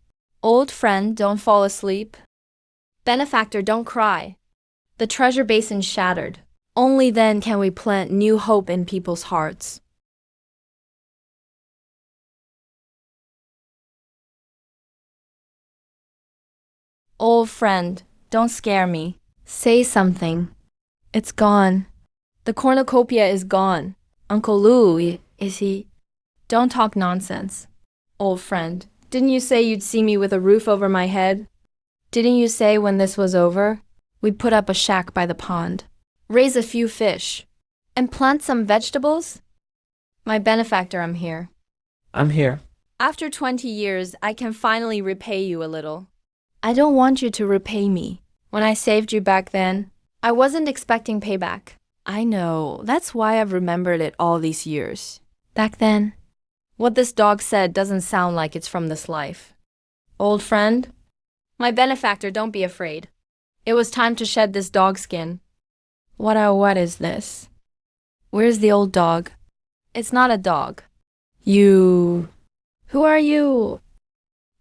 Old friend, don't fall asleep. Benefactor, don't cry. The treasure basin shattered. Only then can we plant new hope in people's hearts. Old friend, don't scare me. Say something. It's gone. The cornucopia is gone. Uncle Lou, is he? Don't talk nonsense. Old friend, didn't you say you'd see me with a roof over my head? Didn't you say when this was over, we'd put up a shack by the pond, raise a few fish, and plant some vegetables? My benefactor, I'm here. I'm here. After 20 years, I can finally repay you a little. I don't want you to repay me. When I saved you back then, I wasn't expecting payback. I know, that's why I've remembered it all these years. Back then, what this dog said doesn't sound like it's from this life. Old friend, my benefactor, don't be afraid. It was time to shed this dog skin. What is this? Where's the old dog? It's not a dog. You... Who are you?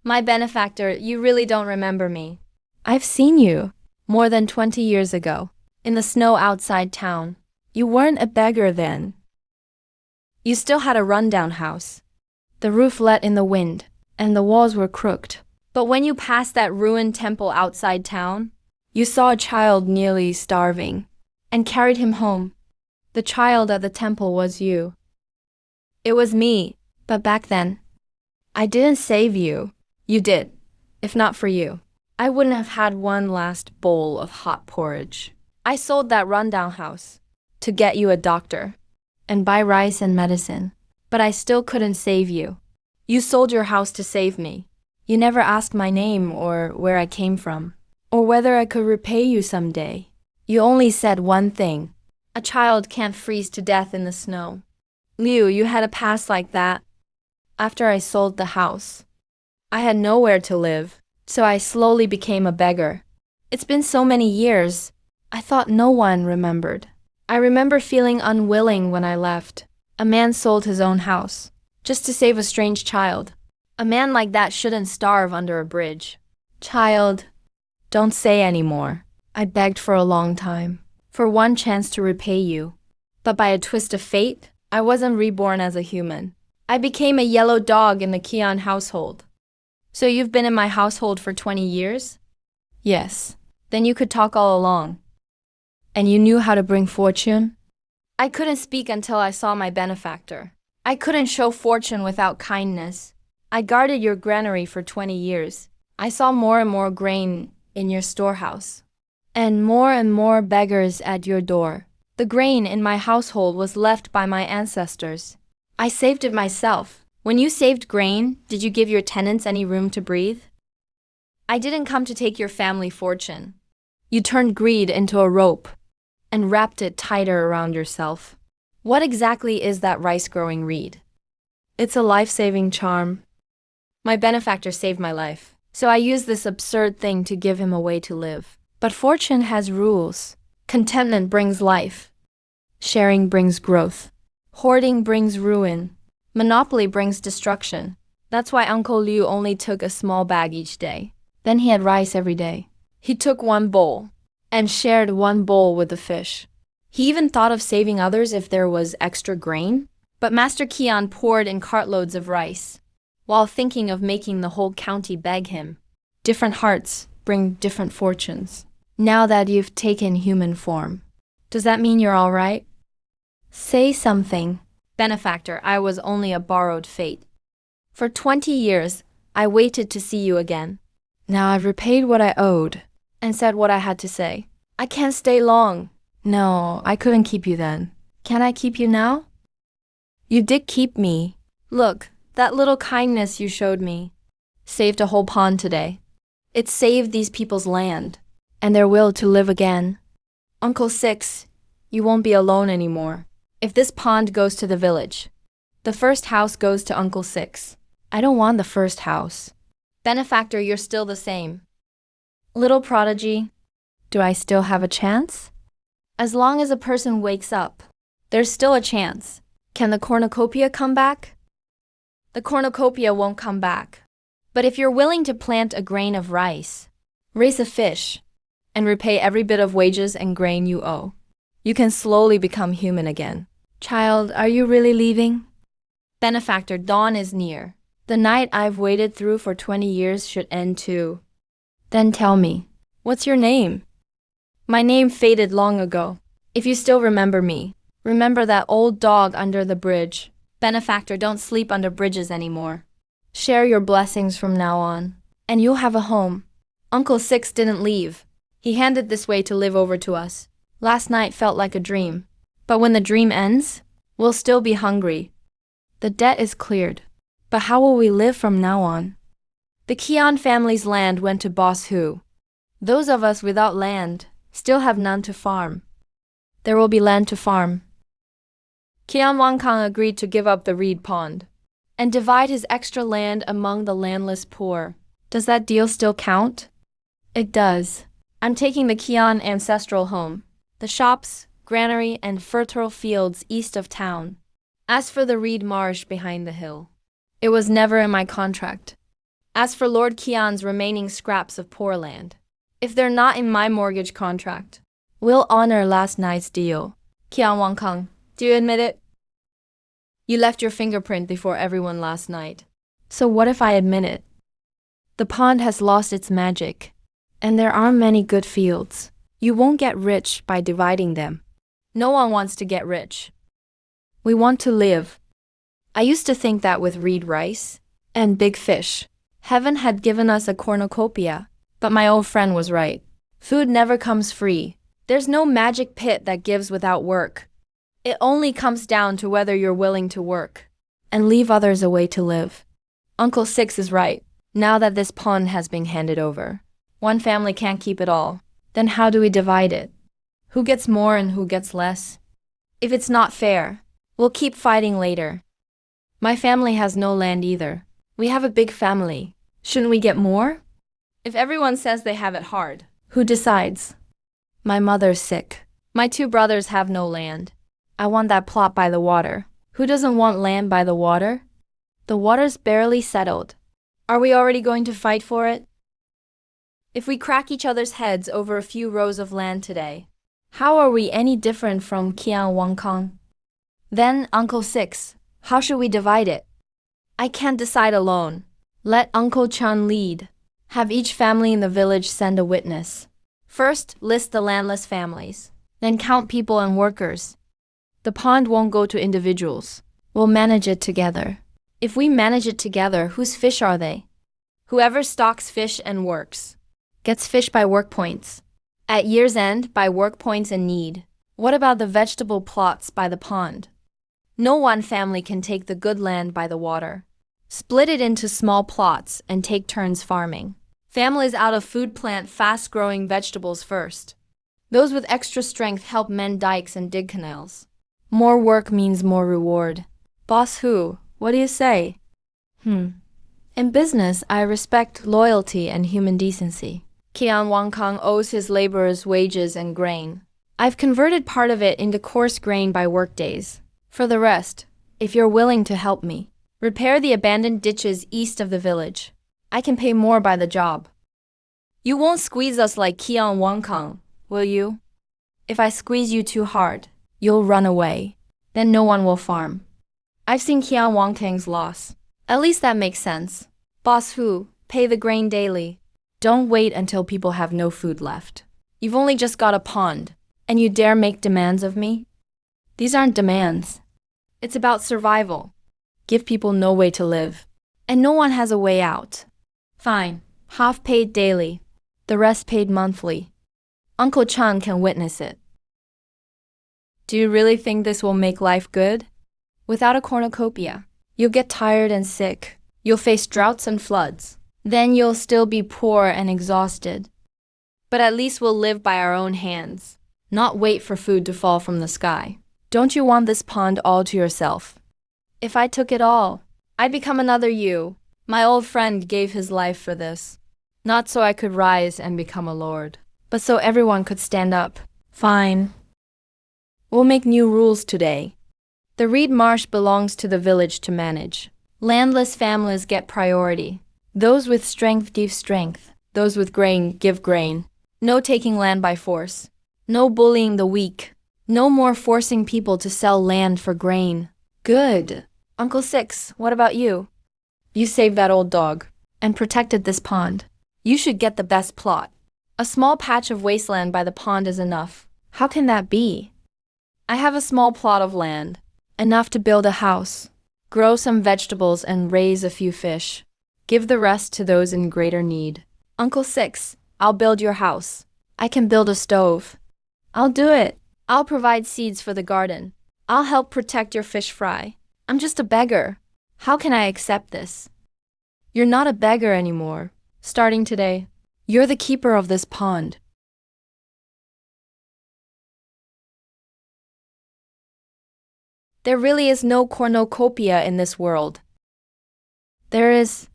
My benefactor, you really don't remember me. I've seen you more than 20 years ago, in the snow outside town. You weren't a beggar then. You still had a rundown house. The roof let in the wind, and the walls were crooked. But when you passed that ruined temple outside town, you saw a child nearly starving, and carried him home. The child at the temple was you. It was me, but back then, I didn't save you. You did. If not for you, I wouldn't have had one last bowl of hot porridge. I sold that rundown house to get you a doctor and buy rice and medicine, but I still couldn't save you. You sold your house to save me. You never asked my name or where I came from, or whether I could repay you someday. You only said one thing. A child can't freeze to death in the snow. Liu, you had a past like that. After I sold the house, I had nowhere to live, so I slowly became a beggar. It's been so many years, I thought no one remembered. I remember feeling unwilling when I left. A man sold his own house, just to save a strange child. A man like that shouldn't starve under a bridge. Child, don't say any more. I begged for a long time, for one chance to repay you. But by a twist of fate, I wasn't reborn as a human. I became a yellow dog in the Kian household. So you've been in my household for 20 years? Yes. Then you could talk all along. And you knew how to bring fortune? I couldn't speak until I saw my benefactor. I couldn't show fortune without kindness. I guarded your granary for 20 years. I saw more and more grain in your storehouse, and more beggars at your door. The grain in my household was left by my ancestors. I saved it myself. When you saved grain, did you give your tenants any room to breathe? I didn't come to take your family fortune. You turned greed into a rope and wrapped it tighter around yourself. What exactly is that rice-growing reed? It's a life-saving charm. My benefactor saved my life, so I used this absurd thing to give him a way to live. But fortune has rules. Contentment brings life. Sharing brings growth. Hoarding brings ruin. Monopoly brings destruction. That's why Uncle Liu only took a small bag each day. Then he had rice every day. He took one bowl and shared one bowl with the fish. He even thought of saving others if there was extra grain. But Master Kian poured in cartloads of rice, while thinking of making the whole county beg him. Different hearts bring different fortunes. Now that you've taken human form, does that mean you're all right? Say something. Benefactor, I was only a borrowed fate. For 20 years, I waited to see you again. Now I've repaid what I owed and said what I had to say. I can't stay long. No, I couldn't keep you then. Can I keep you now? You did keep me. Look, that little kindness you showed me saved a whole pond today. It saved these people's land and their will to live again. Uncle Six, you won't be alone anymore. If this pond goes to the village, the first house goes to Uncle Six. I don't want the first house. Benefactor, you're still the same. Little prodigy, do I still have a chance? As long as a person wakes up, there's still a chance. Can the cornucopia come back? The cornucopia won't come back. But if you're willing to plant a grain of rice, raise a fish, and repay every bit of wages and grain you owe, you can slowly become human again. Child, are you really leaving? Benefactor, dawn is near. The night I've waited through for 20 years should end too. Then tell me, what's your name? My name faded long ago. If you still remember me, remember that old dog under the bridge. Benefactor, don't sleep under bridges anymore. Share your blessings from now on, and you'll have a home. Uncle Six didn't leave. He handed this way to live over to us. Last night felt like a dream. But when the dream ends, we'll still be hungry. The debt is cleared. But how will we live from now on? The Qian family's land went to Boss Hu. Those of us without land still have none to farm. There will be land to farm. Qian Wangkang agreed to give up the reed pond and divide his extra land among the landless poor. Does that deal still count? It does. I'm taking the Qian ancestral home, the shops, granary, and fertile fields east of town. As for the reed marsh behind the hill, it was never in my contract. As for Lord Qian's remaining scraps of poor land, if they're not in my mortgage contract, we'll honor last night's deal. Qian Wangkang, do you admit it? You left your fingerprint before everyone last night. So what if I admit it? The pond has lost its magic, and there aren't many good fields. You won't get rich by dividing them. No one wants to get rich. We want to live. I used to think that with reed rice and big fish, heaven had given us a cornucopia, but my old friend was right. Food never comes free. There's no magic pit that gives without work. It only comes down to whether you're willing to work and leave others a way to live. Uncle Six is right. Now that this pond has been handed over, one family can't keep it all. Then how do we divide it? Who gets more and who gets less? If it's not fair, we'll keep fighting later. My family has no land either. We have a big family. Shouldn't we get more? If everyone says they have it hard, who decides? My mother's sick. My two brothers have no land. I want that plot by the water. Who doesn't want land by the water? The water's barely settled. Are we already going to fight for it? If we crack each other's heads over a few rows of land today, how are we any different from Qian Wangkang? Then, Uncle Six, how should we divide it? I can't decide alone. Let Uncle Chun lead. Have each family in the village send a witness. First, list the landless families. Then count people and workers. The pond won't go to individuals. We'll manage it together. If we manage it together, whose fish are they? Whoever stocks fish and works gets fish by work points. At year's end, by work points and need. What about the vegetable plots by the pond? No one family can take the good land by the water. Split it into small plots and take turns farming. Families out of food plant fast-growing vegetables first. Those with extra strength help mend dikes and dig canals. More work means more reward. Boss Hu, what do you say? In business, I respect loyalty and human decency. Qian Wangkang owes his laborers wages and grain. I've converted part of it into coarse grain by workdays. For the rest, if you're willing to help me, repair the abandoned ditches east of the village. I can pay more by the job. You won't squeeze us like Qian Wangkang, will you? If I squeeze you too hard, you'll run away. Then no one will farm. I've seen Qian Wangkang's loss. At least that makes sense. Boss Hu, pay the grain daily. Don't wait until people have no food left. You've only just got a pond, and you dare make demands of me? These aren't demands. It's about survival. Give people no way to live, and no one has a way out. Fine, half paid daily, the rest paid monthly. Uncle Chun can witness it. Do you really think this will make life good? Without a cornucopia, you'll get tired and sick. You'll face droughts and floods. Then you'll still be poor and exhausted. But at least we'll live by our own hands, not wait for food to fall from the sky. Don't you want this pond all to yourself? If I took it all, I'd become another you. My old friend gave his life for this. Not so I could rise and become a lord, but so everyone could stand up. Fine. We'll make new rules today. The reed marsh belongs to the village to manage. Landless families get priority. Those with strength give strength. Those with grain give grain. No taking land by force. No bullying the weak. No more forcing people to sell land for grain. Good. Uncle Six, what about you? You saved that old dog and protected this pond. You should get the best plot. A small patch of wasteland by the pond is enough. How can that be? I have a small plot of land, enough to build a house, grow some vegetables and raise a few fish. Give the rest to those in greater need. Uncle Six, I'll build your house. I can build a stove. I'll do it. I'll provide seeds for the garden. I'll help protect your fish fry. I'm just a beggar. How can I accept this? You're not a beggar anymore. Starting today, you're the keeper of this pond. There really is no cornucopia in this world. There is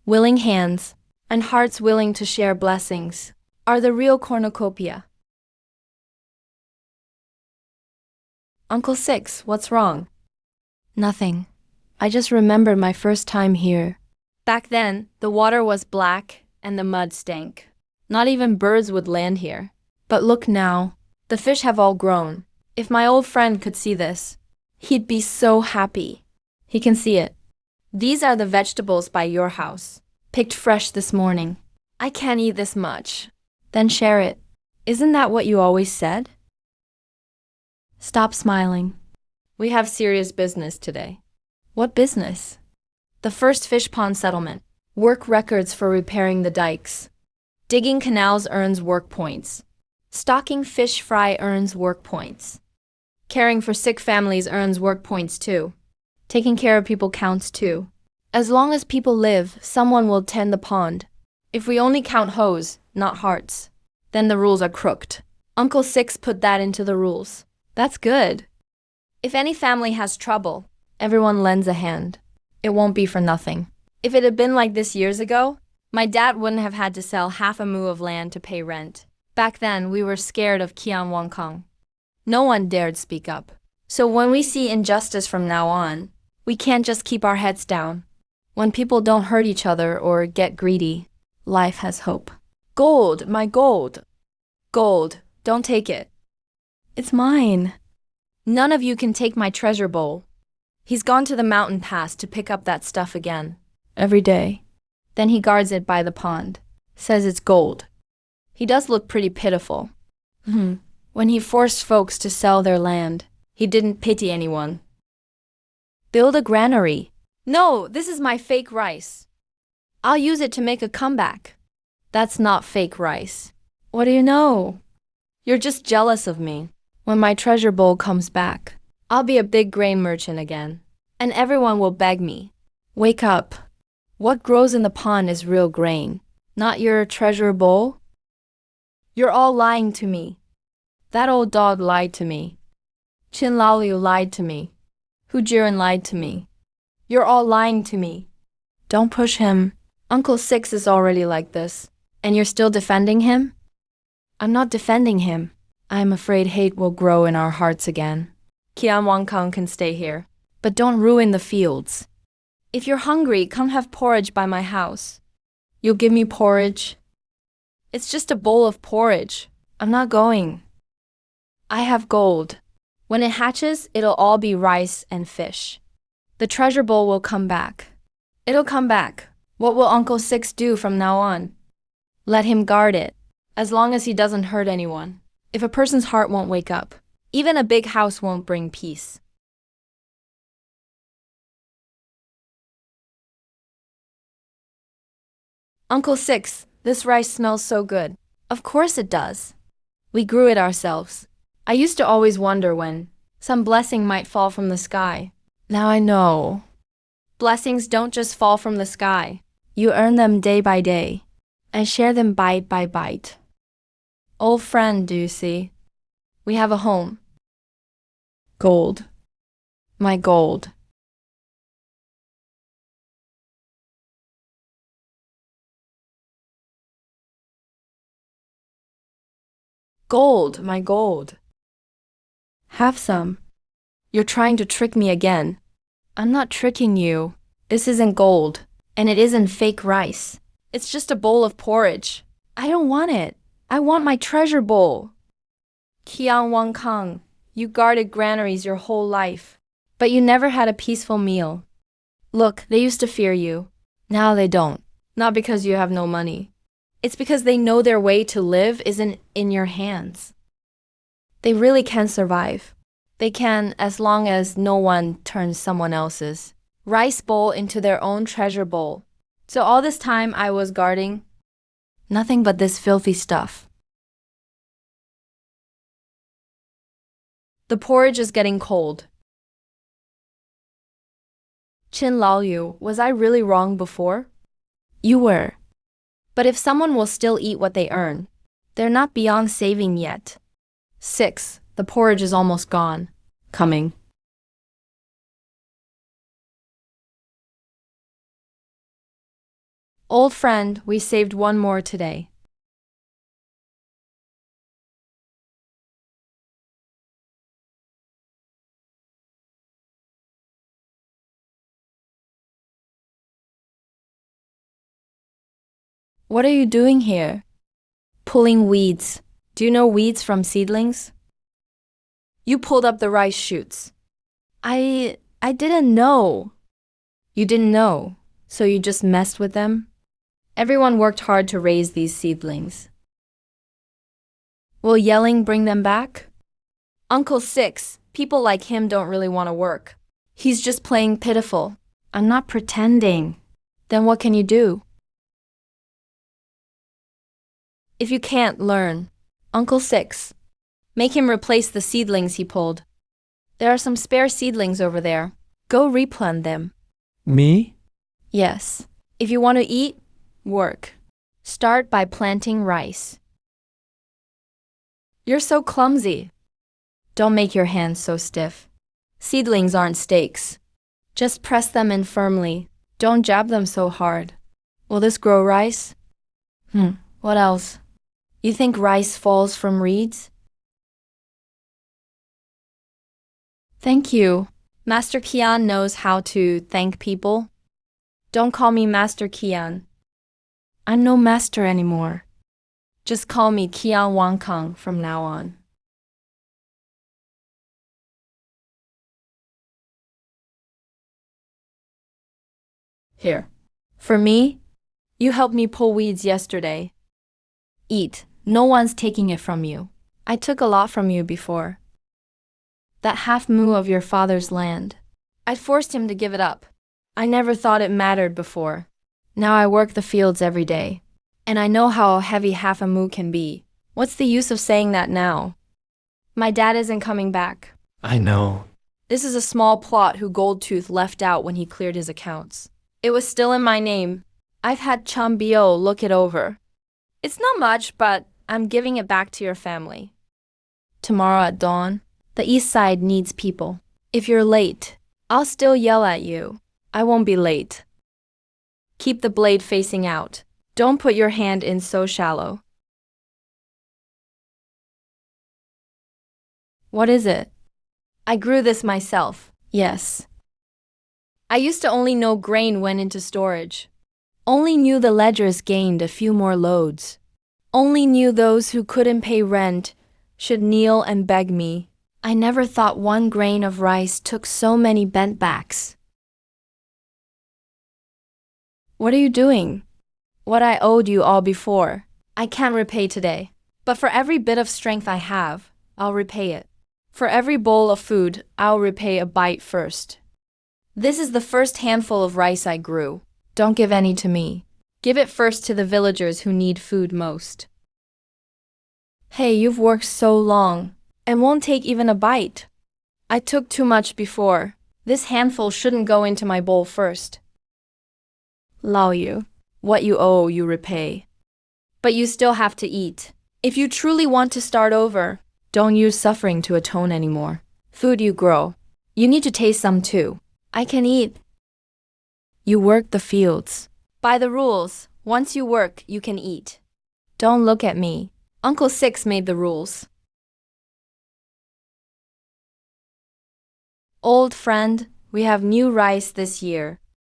willing hands and hearts willing to share blessings are the real cornucopia. Uncle Six, what's wrong? Nothing. I just remembered my first time here. Back then, the water was black and the mud stank. Not even birds would land here. But look now, the fish have all grown. If my old friend could see this, he'd be so happy. He can see it. These are the vegetables by your house, picked fresh this morning. I can't eat this much. Then share it. Isn't that what you always said? Stop smiling. We have serious business today. What business? The first fish pond settlement. Work records for repairing the dikes. Digging canals earns work points. Stocking fish fry earns work points. Caring for sick families earns work points too. Taking care of people counts too. As long as people live, someone will tend the pond. If we only count hoes, not hearts, then the rules are crooked. Uncle Six put that into the rules. That's good. If any family has trouble, everyone lends a hand. It won't be for nothing. If it had been like this years ago, my dad wouldn't have had to sell half a mu of land to pay rent. Back then, we were scared of Qian Wangkang. No one dared speak up. So when we see injustice from now on, we can't just keep our heads down. When people don't hurt each other or get greedy, life has hope. Gold, my gold. Gold, don't take it. It's mine. None of you can take my treasure bowl. He's gone to the mountain pass to pick up that stuff again. Every day. Then he guards it by the pond. Says it's gold. He does look pretty pitiful. When he forced folks to sell their land, he didn't pity anyone. Build a granary. No, this is my fake rice. I'll use it to make a comeback. That's not fake rice. What do you know? You're just jealous of me. When my treasure bowl comes back, I'll be a big grain merchant again, and everyone will beg me. Wake up. What grows in the pond is real grain, not your treasure bowl. You're all lying to me. That old dog lied to me. Qin Laoliu lied to me. Hu Jiren lied to me. You're all lying to me. Don't push him. Uncle Six is already like this, and you're still defending him? I'm not defending him. I'm afraid hate will grow in our hearts again. Qian Wangkang can stay here, but don't ruin the fields. If you're hungry, come have porridge by my house. You'll give me porridge? It's just a bowl of porridge. I'm not going. I have gold. When it hatches, it'll all be rice and fish. The treasure bowl will come back. It'll come back. What will Uncle Six do from now on? Let him guard it, as long as he doesn't hurt anyone. If a person's heart won't wake up, even a big house won't bring peace. Uncle Six, this rice smells so good. Of course it does. We grew it ourselves. I used to always wonder when Some blessing might fall from the sky. Now I know. Blessings don't just fall from the sky. You earn them day by day and share them bite by bite. Old friend, do you see? We have a home. Gold. My gold. Gold, my gold. Have some. You're trying to trick me again. I'm not tricking you. This isn't gold, and it isn't fake rice. It's just a bowl of porridge. I don't want it. I want my treasure bowl. Qian Wang Kang, you guarded granaries your whole life, but you never had a peaceful meal. Look, they used to fear you. Now they don't. Not because you have no money. It's because they know their way to live isn't in your hands. They really can survive. They can as long as no one turns someone else's rice bowl into their own treasure bowl. So all this time I was guarding nothing but this filthy stuff. The porridge is getting cold. Qin Laoyu, was I really wrong before? You were. But if someone will still eat what they earn, they're not beyond saving yet. 6. The porridge is almost gone. Coming. Old friend, we saved one more today. What are you doing here? Pulling weeds. Do you know weeds from seedlings? You pulled up the rice shoots. I didn't know. You didn't know, so you just messed with them? Everyone worked hard to raise these seedlings. Will yelling bring them back? Uncle Six, people like him don't really want to work. He's just playing pitiful. I'm not pretending. Then what can you do? If you can't learn, Uncle Six, make him replace the seedlings he pulled. There are some spare seedlings over there. Go replant them. Me? Yes. If you want to eat, work. Start by planting rice. You're so clumsy. Don't make your hands so stiff. Seedlings aren't stakes. Just press them in firmly. Don't jab them so hard. Will this grow rice? What else? You think rice falls from reeds? Thank you. Master Qian knows how to thank people. Don't call me Master Qian. I'm no master anymore. Just call me Qian Wang Kang from now on. Here. For me, you helped me pull weeds yesterday. Eat. No one's taking it from you. I took a lot from you before. That half moo of your father's land. I forced him to give it up. I never thought it mattered before. Now I work the fields every day. And I know how heavy half a moo can be. What's the use of saying that now? My dad isn't coming back. I know. This is a small plot who Goldtooth left out when he cleared his accounts. It was still in my name. I've had Chum Bio look it over. It's not much, but I'm giving it back to your family. Tomorrow at dawn, the east side needs people. If you're late, I'll still yell at you. I won't be late. Keep the blade facing out. Don't put your hand in so shallow. What is it? I grew this myself. Yes. I used to only know grain went into storage. Only knew the ledgers gained a few more loads. Only knew those who couldn't pay rent should kneel and beg me. I never thought one grain of rice took so many bent backs. What are you doing? What I owed you all before, I can't repay today. But for every bit of strength I have, I'll repay it. For every bowl of food, I'll repay a bite first. This is the first handful of rice I grew. Don't give any to me. Give it first to the villagers who need food most. Hey, you've worked so long, and won't take even a bite. I took too much before. This handful shouldn't go into my bowl first. Lao Yu. What you owe, you repay. But you still have to eat. If you truly want to start over, don't use suffering to atone anymore. Food you grow. You need to taste some too. I can eat. You work the fields. By the rules, once you work, you can eat. Don't look at me. Uncle Six made the rules. Old friend, we have new rice this year.